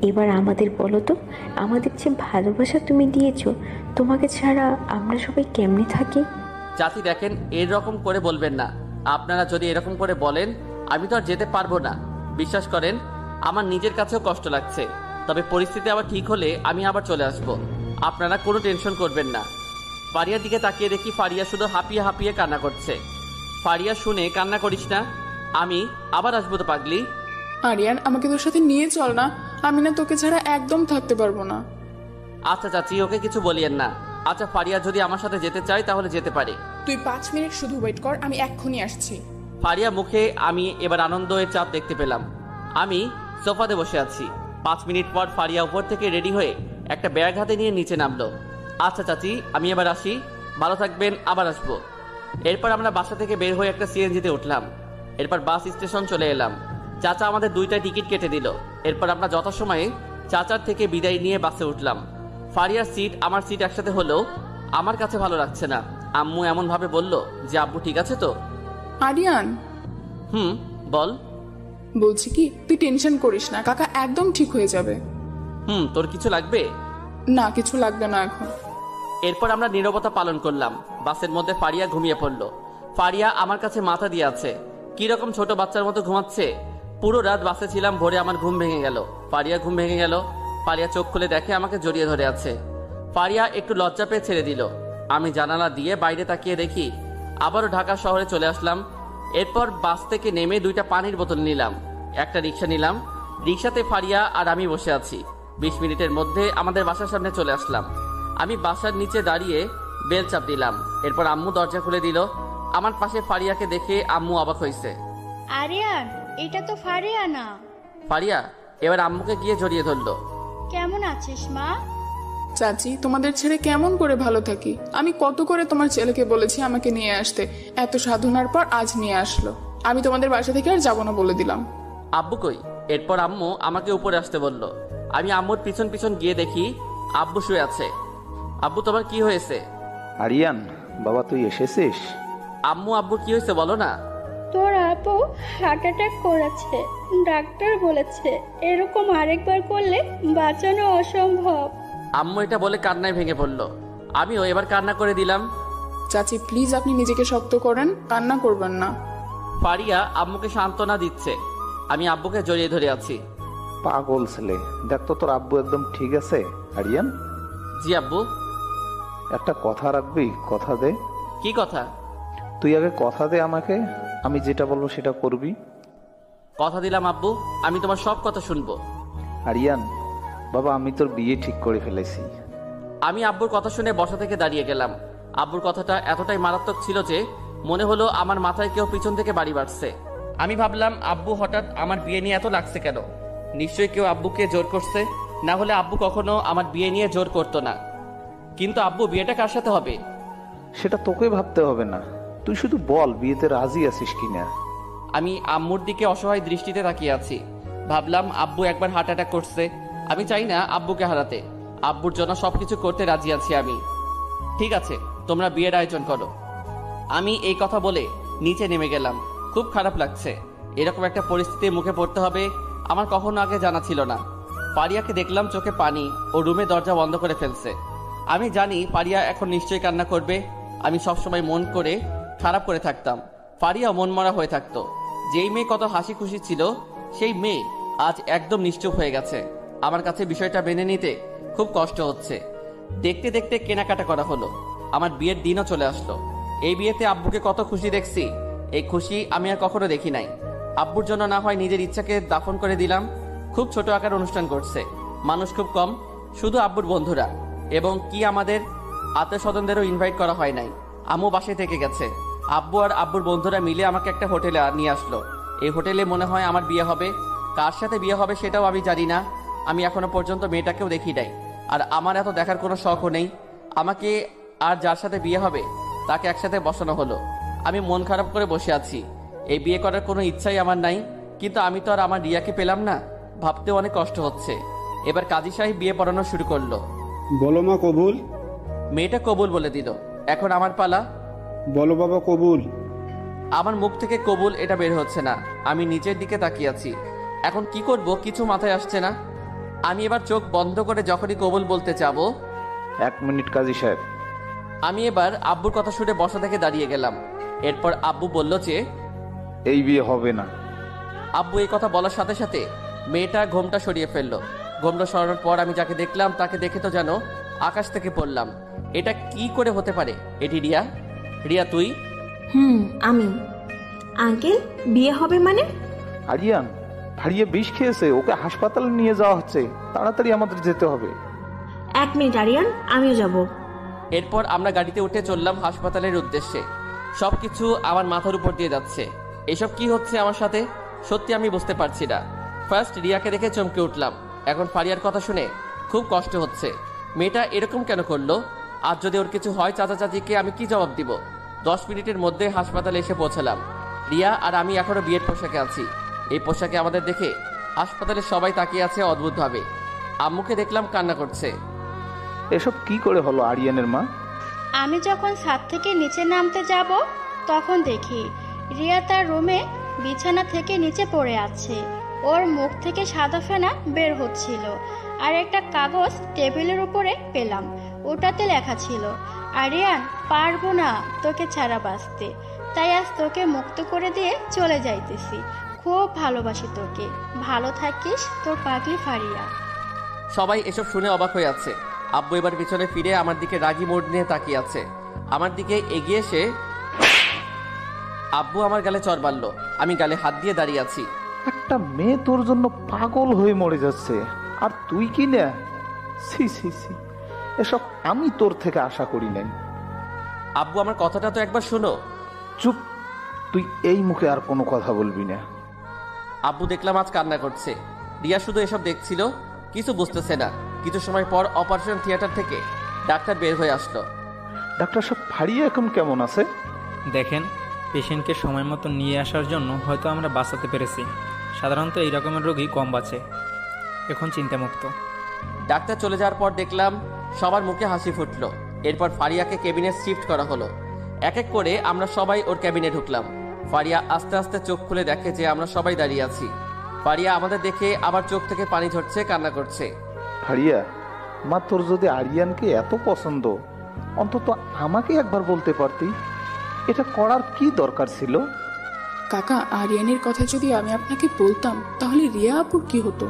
এবার আমাদের বলো তো, আমাদের যে ভালোবাসা তুমি দিয়েছো, তোমাকে ছাড়া আমরা সবাই কেমনে থাকি? চাচি দেখেন, এরকম করে বলবেন না। আপনারা যদি এরকম করে বলেন আমি তো আর যেতে পারবো না। বিশ্বাস করেন আমার নিজের কাছেও কষ্ট লাগছে, তবে পরিস্থিতি আবার ঠিক হলে আমি আবার চলে আসব। আপনারা কোনো টেনশন করবেন না। ফারিয়ার দিকে তাকিয়ে দেখি ফারিয়া শুধু হাঁপিয়ে হাঁপিয়ে কান্না করছে। ফারিয়া, শুনে কান্না করিস না, আমি আবার আসবো তো পাগলি। আরিয়ান, আমাকে তোর সাথে নিয়ে চল না, আমি না তোকে ছাড়া একদম থাকতে পারবো না। আচ্ছা চাচি, ওকে কিছু বলিয়েন না। আচ্ছা ফারিয়া যদি আমার সাথে যেতে চায় তাহলে যেতে পারে। তুই 5 মিনিট শুধু ওয়েট কর, আমি এক্ষুনি আসছি। ফারিয়া মুখে আমি এবার আনন্দের চাপ দেখতে পেলাম। আমি সোফাতে বসে আছি। 5 মিনিট পর ফারিয়া উপর থেকে রেডি হয়ে একটা ব্যাগ হাতে নিয়ে নিচে নামলো। আচ্ছা চাচি, আমি এবার আসি, ভালো থাকবেন, আবার আসবো। এরপর আমরা বাসা থেকে বের হয়ে একটা সিএনজিতে উঠলাম। এরপর বাস স্টেশন চলে এলাম। চাচা আমাদের 2টা টিকিট কেটে দিল। এরপর আমরা যথাসময়ে চাচার থেকে বিদায় নিয়ে বাসে উঠলাম। ফারিয়ার সিট আমার সিট একসাথে হলেও আমার কাছে ভালো লাগছে না। আম্মু এমন ভাবে বলল যে আব্বু ঠিক আছে তো? আরিয়ান, বল। বলছি কি, তুই টেনশন করিস না, কাকা একদম ঠিক হয়ে যাবে। তোর কিছু লাগবে? না, কিছু লাগবে না এখন। এরপর আমরা নীরবতা পালন করলাম। বাসের মধ্যে ফারিয়া ঘুমিয়ে পড়লো। ফারিয়া আমার কাছে মাথা দিয়ে আছে, কিরকম ছোট বাচ্চার মতো ঘুমাচ্ছে। পুরো রাত বাসে ছিলাম, ভোরে আমার ঘুম ভেঙে গেল। ফারিয়া ঘুম ভেঙে গেল। ফারিয়া চোখ খুলে দেখে আমাকে জড়িয়ে ধরে আছে। ফারিয়া একটু লজ্জা পেয়ে ছেড়ে দিল। আমি জানালা দিয়ে বাইরে তাকিয়ে দেখি আবারও ঢাকা শহরে চলে আসলাম। এরপর বাস থেকে নেমে 2টা পানির বোতল নিলাম, একটা রিক্সা নিলাম। রিক্সাতে ফারিয়া আর আমি বসে আছি। 20 মিনিটের মধ্যে আমাদের বাসার সামনে চলে আসলাম। আমি বাসার নিচে দাঁড়িয়ে বেল চাপ দিলাম। এরপর আম্মু দরজা খুলে দিল। আমার পাশে ফারিয়াকে দেখে আম্মু অবাক হয়েছে। আরিয়ান, এটা তো ফারিয়া না। ফারিয়া এবার আম্মুকে গিয়ে জড়িয়ে ধরলো। কেমন আছিস মা? চাচি, তোমাদের ছেড়ে কেমন করে ভালো থাকি? আমি কত করে তোমার ছেলেকে বলেছি আমাকে নিয়ে আসতে, এত সাধনার পর আজ নিয়ে আসলো। আমি তোমাদের বাসা থেকে আর যাবো না বলে দিলাম। আব্বু কই? এরপর আম্মু আমাকে উপরে আসতে বলল। আমি আম্মুর পিছন পিছন গিয়ে দেখি আব্বু শুয়ে আছে। আব্বু, তোমার কি হয়েছে? আরিয়ান বাবা, তুই এসেছিস? আম্মু, আব্বু কি হয়েছে বলো না। তোর আপু হার্ট অ্যাটাক করেছে, ডাক্তার বলেছে এরকম আরেকবার করলে বাঁচানো অসম্ভব। আম্মু এটা বলে কান্নায় ভেঙে পড়ল। আমিও এবার কান্না করে দিলাম। চাচি প্লিজ, আপনি নিজেকে শক্ত করেন, কান্না করবেন না। ফারিয়া আম্মুকে সান্ত্বনা দিচ্ছে। আমি আব্বুকে জড়িয়ে ধরে আছি। পাগল ছেলে, দেখ তো তোর আব্বু একদম ঠিক আছে। আরিয়ান। জি আব্বু। একটা কথা রাখবি? কথা দে। কি কথা? তুই আগে কথা দে আমাকে, আমি যেটা বলবো সেটা করবি। কথা দিলাম আব্বু, আমি তোমার সব কথা শুনবো। আরিয়ান বাবা, আমি তোর বিয়ে ঠিক করে ফেলেছি। আমি আব্বুর কথা শুনে বসা থেকে দাঁড়িয়ে গেলাম। আব্বুর কথাটা এতটাই মারাত্মক ছিল যে মনে হলো আমার মাথায় কেউ পিছন থেকে বাড়ি বাড়ছে। আমি ভাবলাম আব্বু হঠাৎ আমার বিয়ে নিয়ে এত লাগছে কেন, নিশ্চয়ই কেউ আব্বুকে জোর করছে, না হলে আব্বু কখনো আমার বিয়ে নিয়ে জোর করতো না। কিন্তু আব্বু বিয়েটা কার সাথে হবে? সেটা তোকে ভাবতে হবে না, তুই শুধু বল বিয়েতে রাজি আছিস কিনা। আমি আম্মুর দিকে অসহায় দৃষ্টিতে তাকিয়ে আছি। ভাবলাম আব্বু একবার হার্ট অ্যাটাক করছে, আমি চাই না আব্বুকে হারাতে। আব্বুর জন্য সবকিছু করতে রাজি আছি আমি। ঠিক আছে, তোমরা বিয়ের আয়োজন করো। আমি এই কথা বলে নিচে নেমে গেলাম। খুব খারাপ লাগছে, এরকম একটা পরিস্থিতির মুখে পড়তে হবে আমার কখনো আগে জানা ছিল না। পারিয়াকে দেখলাম চোখে পানি ও রুমে দরজা বন্ধ করে ফেলছে। আমি জানি পারিয়া এখন নিশ্চয়ই কান্না করবে। আমি সবসময় মন করে খারাপ করে থাকতাম, পারিয়া মনমরা হয়ে থাকতো। যেই মেয়ে কত হাসি খুশি ছিল, সেই মেয়ে আজ একদম নিশ্চুপ হয়ে গেছে। আমার কাছে বিষয়টা মেনে নিতে খুব কষ্ট হচ্ছে। দেখতে দেখতে কেনাকাটা করা হলো, আমার বিয়ের দিনও চলে আসলো। এই বিয়েতে আব্বুকে কত খুশি দেখছি, এই খুশি আমি আর কখনো দেখি নাই। আব্বুর জন্য না হয় নিজের ইচ্ছাকে দাফন করে দিলাম। খুব ছোট আকার অনুষ্ঠান করছে, মানুষ খুব কম, শুধু আব্বুর বন্ধুরা এবং কি আমাদের আত্মীয় স্বজনদেরও ইনভাইট করা হয় নাই। আম্মু বাসায় থেকে গেছে। আব্বু আর আব্বুর বন্ধুরা মিলে আমাকে একটা হোটেলে নিয়ে আসলো। এই হোটেলে মনে হয় আমার বিয়ে হবে। কার সাথে বিয়ে হবে সেটাও আমি জানি না। আমি এখনো পর্যন্ত মেয়েটাকেও দেখি নাই, আর আমার এত দেখার কোনো শখও নেই। আমাকে আর যার সাথে বিয়ে হবে তাকে একসাথে বসানো হলো। আমি মন খারাপ করে বসে আছি। এই বিয়ে করার কোনো ইচ্ছাই আমার নাই, কিন্তু আমি তো আর আমার রিয়াকে পেলাম না, ভাবতে অনেক কষ্ট হচ্ছে। এবার কাজী সাহেব বিয়ে পড়ানো শুরু করলো। বলো মা কবুল। মেয়েটা কবুল বলে দিল। এখন আমার পালা। বলো বাবা কবুল। আমার মুখ থেকে কবুল এটা বের হচ্ছে না। আমি নিচের দিকে তাকিয়ে আছি। এখন কি করব কিছু মাথায় আসছে না। আমি এবার চোখ বন্ধ করে যখনই কবুল বলতে যাব, 1 মিনিট কাজী সাহেব। আমি এবার আব্বুর কথা শুনে বসা থেকে দাঁড়িয়ে গেলাম। এরপর আব্বু বলল যে এই বিয়ে হবে না। আব্বু এই কথা বলার সাথে সাথে মেয়েটা ঘোমটা সরিয়ে ফেললো। ঘোমটা সরানোর পর আমি যাকে দেখলাম তাকে দেখে তো যেন আকাশ থেকে পড়লাম। এটা কি করে হতে পারে? এটি রিয়া। রিয়া তুই? আমি। আঙ্কেল বিয়ে হবে মানে? আরিয়ান, হারিয়ে বিষ খেয়েছে, ওকে হাসপাতালে নিয়ে যাওয়া হচ্ছে, তাড়াতাড়ি আমাদের যেতে হবে। 1 মিনিট আরিয়ান, আমিও যাব। এরপর আমরা গাড়িতে উঠে চললাম হাসপাতালের উদ্দেশ্যে। সবকিছু আমার মাথার উপর দিয়ে যাচ্ছে। এসব কি হচ্ছে আমার সাথে, সত্যি আমি বুঝতে পারছি না। ফার্স্ট রিয়াকে দেখে চমকে উঠলাম, এখন ফারিয়ার কথা শুনে খুব কষ্ট হচ্ছে। মেয়েটা এরকম কেন করলো? আজ যদি ওর কিছু হয় চাচা চাচিকে আমি কি জবাব দিব? 10 মিনিটের মধ্যে হাসপাতালে এসে পৌঁছালাম। রিয়া আর আমি এখনো বিয়ের পোশাকে আছি। এই পোশাকে আমাদের দেখে হাসপাতালে সবাই তাকিয়ে আছে অদ্ভুতভাবে। আম্মুকে দেখলাম কান্না করছে। এসব কি করে হলো আরিয়ানের মা? আমি যখন ছাদ থেকে নিচে নামতে যাব তখন দেখি রিয়া তার রুমে বিছানা থেকে নিচে পড়ে আছে। ওর মুখ থেকে সাদা ফেনা বের হচ্ছিল, আর একটা কাগজ টেবিলের উপরে পেলাম। ওটাতে লেখা ছিল, আরিয়ান পারবো না তোকে ছাড়া বাঁচতে, তাই আজ তোকে মুক্ত করে দিয়ে চলে যাইতেছি। খুব ভালোবাসি তোকে, ভালো থাকিস, তোর পাগলি ফারিয়া। সবাই এসব শুনে অবাক হয়ে আছে। আব্বু এবার পিছনে ফিরে আমার দিকে রাগি মোড় নিয়ে তাকিয়ে আছে। আমার দিকে এগিয়ে এসে আব্বু আমার গালে চড় মারল। আমি গালে হাত দিয়ে দাঁড়িয়ে আছি। একটা মেয়ে তোর জন্য পাগল হয়ে মরে যাচ্ছে, আর তুই কি না? সি সি সি, এসব আমি তোর থেকে আশা করি নাই। আব্বু আমার কথাটা তো একবার শোনো। চুপ, তুই এই মুখে আর কোনো কথা বলবি না। আব্বু দেখলাম আজ কান্না করছে। রিয়া শুধু এসব দেখছিল, কিছু বুঝতেছে না। কিছু সময় পর অপারেশন থিয়েটার থেকে ডাক্তার বের হয়ে আসলো। ডাক্তার সাহেব, ফারিয়া এখন কেমন আছে? দেখেন, পেশেন্টকে সময় মতো নিয়ে আসার জন্য হয়তো আমরা বাঁচাতে পেরেছি। সাধারণত এই রকমের রোগী কম বাঁচে, এখন চিন্তামুক্ত। ডাক্তার চলে যাওয়ার পর দেখলাম সবার মুখে হাসি ফুটলো। এরপর ফারিয়াকে কেবিনে শিফট করা হলো। এক এক করে আমরা সবাই ওর ক্যাবিনে ঢুকলাম। ফারিয়া আস্তে আস্তে চোখ খুলে দেখে যে আমরা সবাই দাঁড়িয়ে আছি। ফারিয়া আমাদের দেখে আবার চোখ থেকে পানি ঝরছে, কান্না করছে। ফারিয়া মা, তোর যদি আরিয়ানকে এত পছন্দ, অন্তত আমাকে একবার বলতে পারতি। এটা করার কি দরকার ছিল? কাকা, আরিয়ানের কথা যদি আমি আপনাকে বলতাম তাহলে রিয়া আপুর কি হতো?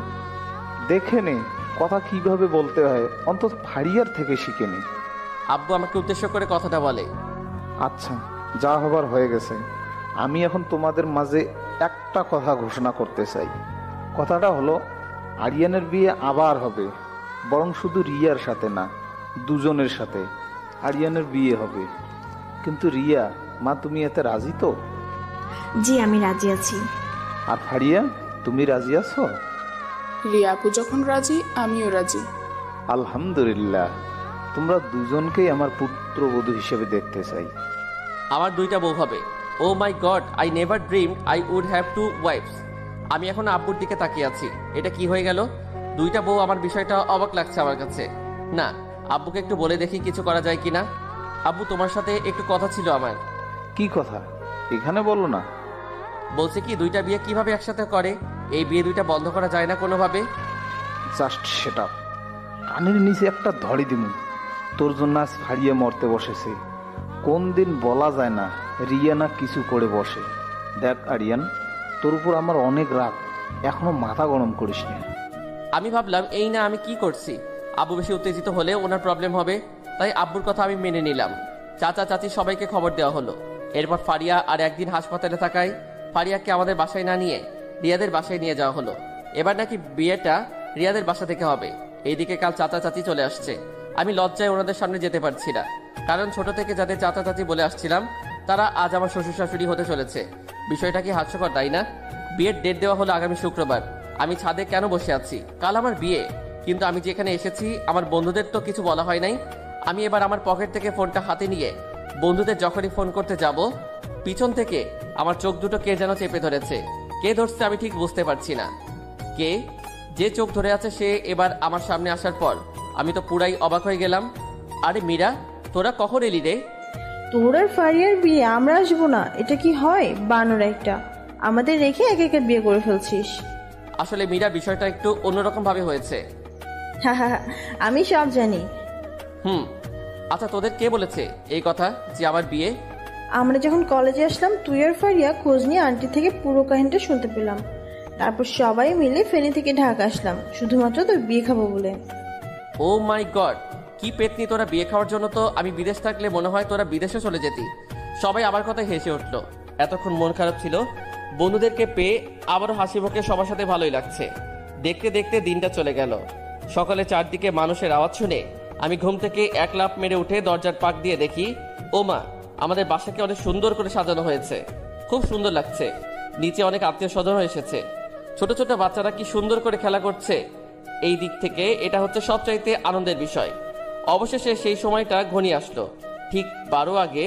দেখে নে কথা কিভাবে বলতে হয়, অন্তত ফারিয়ার থেকে শিখে নে। আব্বু আমাকে উদ্দেশ্য করে কথাটা বলে। আচ্ছা, যা হবার হয়ে গেছে। আমি এখন তোমাদের মাঝে একটা কথা ঘোষণা করতে চাই। কথাটা হলো, আরিয়ানের বিয়ে আবার হবে, বরং শুধু রিয়ার সাথে না, দুজনের সাথে আরিয়ানের বিয়ে হবে। কিন্তু রিয়া মা, তুমি এতে রাজি তো? জি আমি রাজি আছি। আর ফারিয়া, তুমি রাজি আছো? রিয়া আপু যখন রাজি, আমিও রাজি। আলহামদুলিল্লাহ, তোমরা দুজনকেই আমার পুত্রবধূ হিসেবে দেখতে চাই। আমার 2টা বউ হবে। Oh my God, I never dream I would have 2 wives. আমি এখন আব্বুর দিকে তাকিয়ে আছি। এটা কি হয়ে গেল? 2টা বউ, আমার বিষয়টা অবাক লাগছে আমার কাছে। না, আব্বুকে একটু বলে দেখি কিছু করা যায় কিনা। আব্বু, তোমার সাথে একটু কথা ছিল আমার। কি কথা? এখানে বলো না। বলছে কি 2টা বিয়ে কিভাবে একসাথে করে, এই বিয়ে 2টা বন্ধ করা যায় না কোনোভাবে? Just set up. কানের নিচে একটা ধরি দিমু। তোর জন্য আজ ফাড়িয়ে মরতে বসেছে। কোন দিন বলা যায় না রিয়া না কিছু করে বসে। দেখ আরিয়ান, তোর উপর আমার অনেক রাগ, এখনো মাথা গরম করিস না। আমি ভাবলাম এই না আমি কি করছি, আব্বু বেশি উত্তেজিত হলে ওনার প্রবলেম হবে, তাই আব্বুর কথা আমি মেনে নিলাম। চাচা চাচি সবাইকে খবর দেওয়া হলো। এরপর ফারিয়া আর একদিন হাসপাতালে থাকায় ফারিয়াকে আমাদের বাসায় না নিয়ে রিয়াদের বাসায় নিয়ে যাওয়া হলো। এবার নাকি বিয়েটা রিয়াদের বাসা থেকে হবে। এইদিকে কাল চাচা চাচি চলে আসছে। আমি লজ্জায় ওনাদের সামনে যেতে পারছি না, কারণ ছোট থেকে যাদের চাচা চাচি বলে আসছিলাম তারা আজ আমার শ্বশুর শাশুড়ি হতে চলেছে। বিষয়টা কি হাস্যকর, তাই না? বিয়ের ডেট দেওয়া হলো আগামী শুক্রবার। আমি ছাদে কেন বসে আছি? কাল আমার বিয়ে, কিন্তু আমি যেখানে এসেছি আমার বন্ধুদের তো কিছু বলা হয় নাই। আমি এবার আমার পকেট থেকে ফোনটা হাতে নিয়ে বন্ধুদের যখনই ফোন করতে যাব, পিছন থেকে আমার চোখ দুটো কে যেন চেপে ধরেছে। কে ধরছে আমি ঠিক বুঝতে পারছি না। কে যে চোখ ধরে আছে সে এবার আমার সামনে আসার পর আমি তো পুরাই অবাক হয়ে গেলাম। আরে মীরা, তোরা কখন এলি রে? তোর আর ফারিয়ার বিয়ে আমরা আসবো না, এটা কি হয়? বানর একটা, আমাদের রেখে এক একে বিয়ে করে ফেলছিস। আসলে মীরা, বিষয়টা একটু অন্যরকম ভাবে হয়েছে। আমি সব জানি। আচ্ছা, তোদের কে বলেছে এই কথা যে আমার বিয়ে? আমরা যখন কলেজে আসলাম তুই আর ফারিয়া খোঁজ নিয়ে আন্টি থেকে পুরো কাহিনীটা শুনতে পেলাম। তারপর সবাই মিলে ফেনী থেকে ঢাকা আসলাম শুধুমাত্র তোর বিয়ে খাবো বলে। ও মাই গড, কি পেতনি তোরা! বিয়ে খাওয়ার জন্য তো আমি বিদেশ থাকলে মনে হয় তোরা বিদেশে চলে যেতি। সবাই আমার কথা হেসে উঠলো। এতক্ষণ মন খারাপ ছিল, বন্ধুদেরকে পেয়ে আবারও হাসি মুখে সবার সাথে ভালোই লাগছে। দেখতে দেখতে দিনটা চলে গেল। সকালে চারদিকে মানুষের আওয়াজ শুনে আমি ঘুম থেকে এক লাফ মেরে উঠে দরজার পাক দিয়ে দেখি, ও মা, আমাদের বাসাকে অনেক সুন্দর করে সাজানো হয়েছে। খুব সুন্দর লাগছে। নিচে অনেক আত্মীয় স্বজন এসেছে। ছোট ছোট বাচ্চারা কি সুন্দর করে খেলা করছে। এই দিক থেকে এটা হচ্ছে সবচাইতে আনন্দের বিষয়। অবশেষে সেই সময়টা ঘনিয়ে আসলো। ঠিক 12 আগে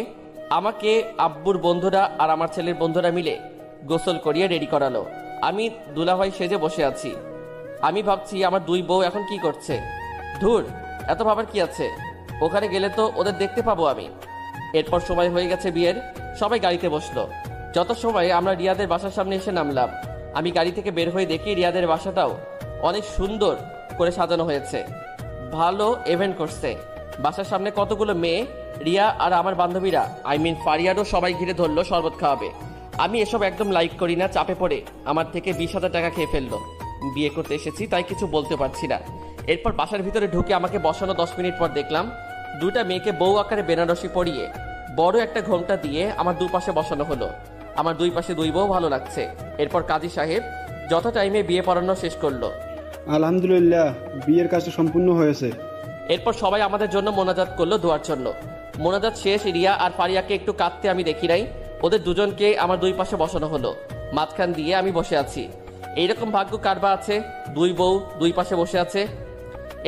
আমাকে আব্বুর বন্ধুরা আর আমার ছেলের বন্ধুরা মিলে গোসল করিয়ে রেডি করালো। আমি দুলাভাই সেজে বসে আছি। আমি ভাবছি আমার 2 বউ এখন কি করছে। ধুর, এত ভাবার কি আছে? ওখানে গেলে তো ওদের দেখতে পাবো আমি। এরপর সময় হয়ে গেছে বিয়ের। সবাই গাড়িতে বসলো। যত সময় আমরা রিয়াদের বাসার সামনে এসে নামলাম, আমি গাড়ি থেকে বের হয়ে দেখি রিয়াদের বাসাটাও অনেক সুন্দর করে সাজানো হয়েছে। ভালো ইভেন্ট করছে। বাসার সামনে কতগুলো মেয়ে, রিয়া আর আমার বান্ধবীরা, ফারিয়ারও সবাই ঘিরে ধরলো শরবত খাওয়াবে। আমি এসব একদম লাইক করি না। চাপে পড়ে আমার থেকে 20,000 টাকা খেয়ে ফেললো। বিয়ে করতে এসেছি তাই কিছু বলতে পারছি না। এরপর বাসার ভিতরে ঢুকে আমাকে বসানো 10 মিনিট পর দেখলাম 2টা মেয়েকে বউ আকারে বেনারসি পরিয়ে বড় একটা ঘোমটা দিয়ে আমার দুপাশে বসানো হলো। আমার 2 পাশে 2 বউ, ভালো লাগছে। এরপর কাজী সাহেব যত টাইমে বিয়ে পড়ানো শেষ করলো। আলহামদুলিল্লাহ, বিয়ের কাজ সম্পূর্ণ হয়েছে। এরপর সবাই আমাদের জন্য মোনাজাত করলো দোয়ার জন্য। মোনাজাত শেষ, রিয়া আর ফারিয়াকে একটু কাঁদতে আমি দেখি নাই। ওদের দুজনকে আমার 2 পাশে বসানো হলো। মাঝখান দিয়ে আমি বসে আছি। এইরকম ভাগ্য কারবা আছে, 2 বউ 2 পাশে বসে আছে।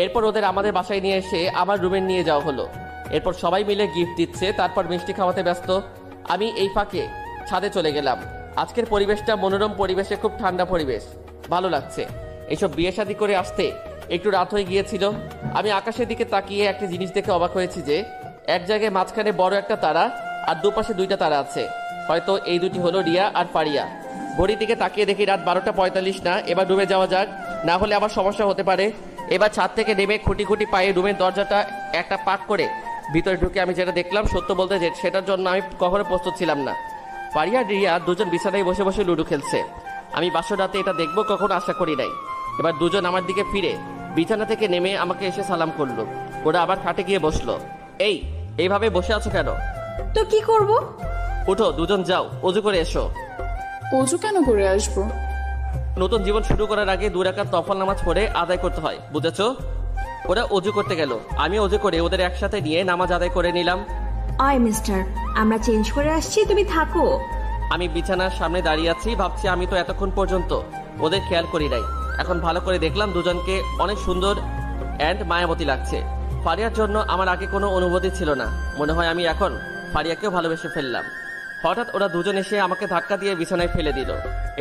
এরপর ওদের আমাদের বাসায় নিয়ে এসে আমার রুমে নিয়ে যাওয়া হলো। এরপর সবাই মিলে গিফট দিচ্ছে, তারপর মিষ্টি খাওয়াতে ব্যস্ত। আমি এই ফাঁকে ছাদে চলে গেলাম। আজকের পরিবেশটা মনোরম পরিবেশে, খুব ঠান্ডা পরিবেশ, ভালো লাগছে। এইসব বিয়ে শাদী করে আসতে একটু রাত হয়ে গিয়েছিল। আমি আকাশের দিকে তাকিয়ে একটা জিনিস দেখে অবাক হয়েছি যে এক জায়গায় মাঝখানে বড় একটা তারা আর দুপাশে 2টা তারা আছে। হয়তো এই 2টি হলো রিয়া আর ফারিয়া। ঘড়ির দিকে তাকিয়ে দেখি রাত 12:45 না। এবার রুমে যাওয়া যাক, না হলে আবার সমস্যা হতে পারে। এবার ছাদ থেকে নেমে খুঁটি খুঁটি পায়ে রুমের দরজাটা একটা পাক করে ভিতরে ঢুকে আমি যেটা দেখলাম, সত্য বলতে যে সেটার জন্য আমি কখনো প্রস্তুত ছিলাম না। ফারিয়া রিয়া দুজন বিছানায় বসে বসে লুডো খেলছে। আমি বাসর রাতে এটা দেখবো কখনো আশা করি নাই। এবার দুজন আমার দিকে ফিরে বিছানা থেকে নেমে আমাকে এসে সালাম করলো। ওরা আবার খাটে গিয়ে বসলো। এইভাবে বসে আছো কেন? তো কি করব? উঠো, দুজন যাও, অজু করে এসো। অজু কেন করে আসবো? নতুন জীবন শুরু করার আগে 2 রাকাত নফল নামাজ পড়ে আদায় করতে হয়, বুঝেছো? ওরা অজু করতে গেল, আমি অজু করে ওদের একসাথে নিয়ে নামাজ আদায় করে নিলাম। মিস্টার, আমরা চেঞ্জ করে আসছি, তুমি থাকো। আমি বিছানার সামনে দাঁড়িয়ে আছি, ভাবছি আমি তো এতক্ষণ পর্যন্ত ওদের খেয়াল করি নাই। এখন ভালো করে দেখলাম দুজনকে অনেক সুন্দর অ্যান্ড মায়াবতী লাগছে। ফারিয়ার জন্য আমার আগে কোনো অনুভূতি ছিল না, মনে হয় আমি এখন ফারিয়াকেও ভালোবেসে ফেললাম। হঠাৎ ওরা দুজন এসে আমাকে ধাক্কা দিয়ে বিছানায় ফেলে দিল।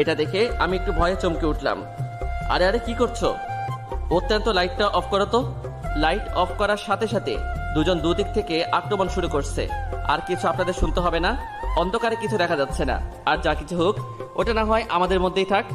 এটা দেখে আমি একটু ভয়ে চমকে উঠলাম। আরে আরে কি করছো? অত্যন্ত লাইটটা অফ করো তো। লাইট অফ করার সাথে সাথে দুজন দুদিক থেকে আক্রমণ শুরু করছে। আর কিছু আপনাদের শুনতে হবে না, অন্ধকারে কিছু দেখা যাচ্ছে না। আর যা কিছু হোক ওটা না হয় আমাদের মধ্যেই থাক।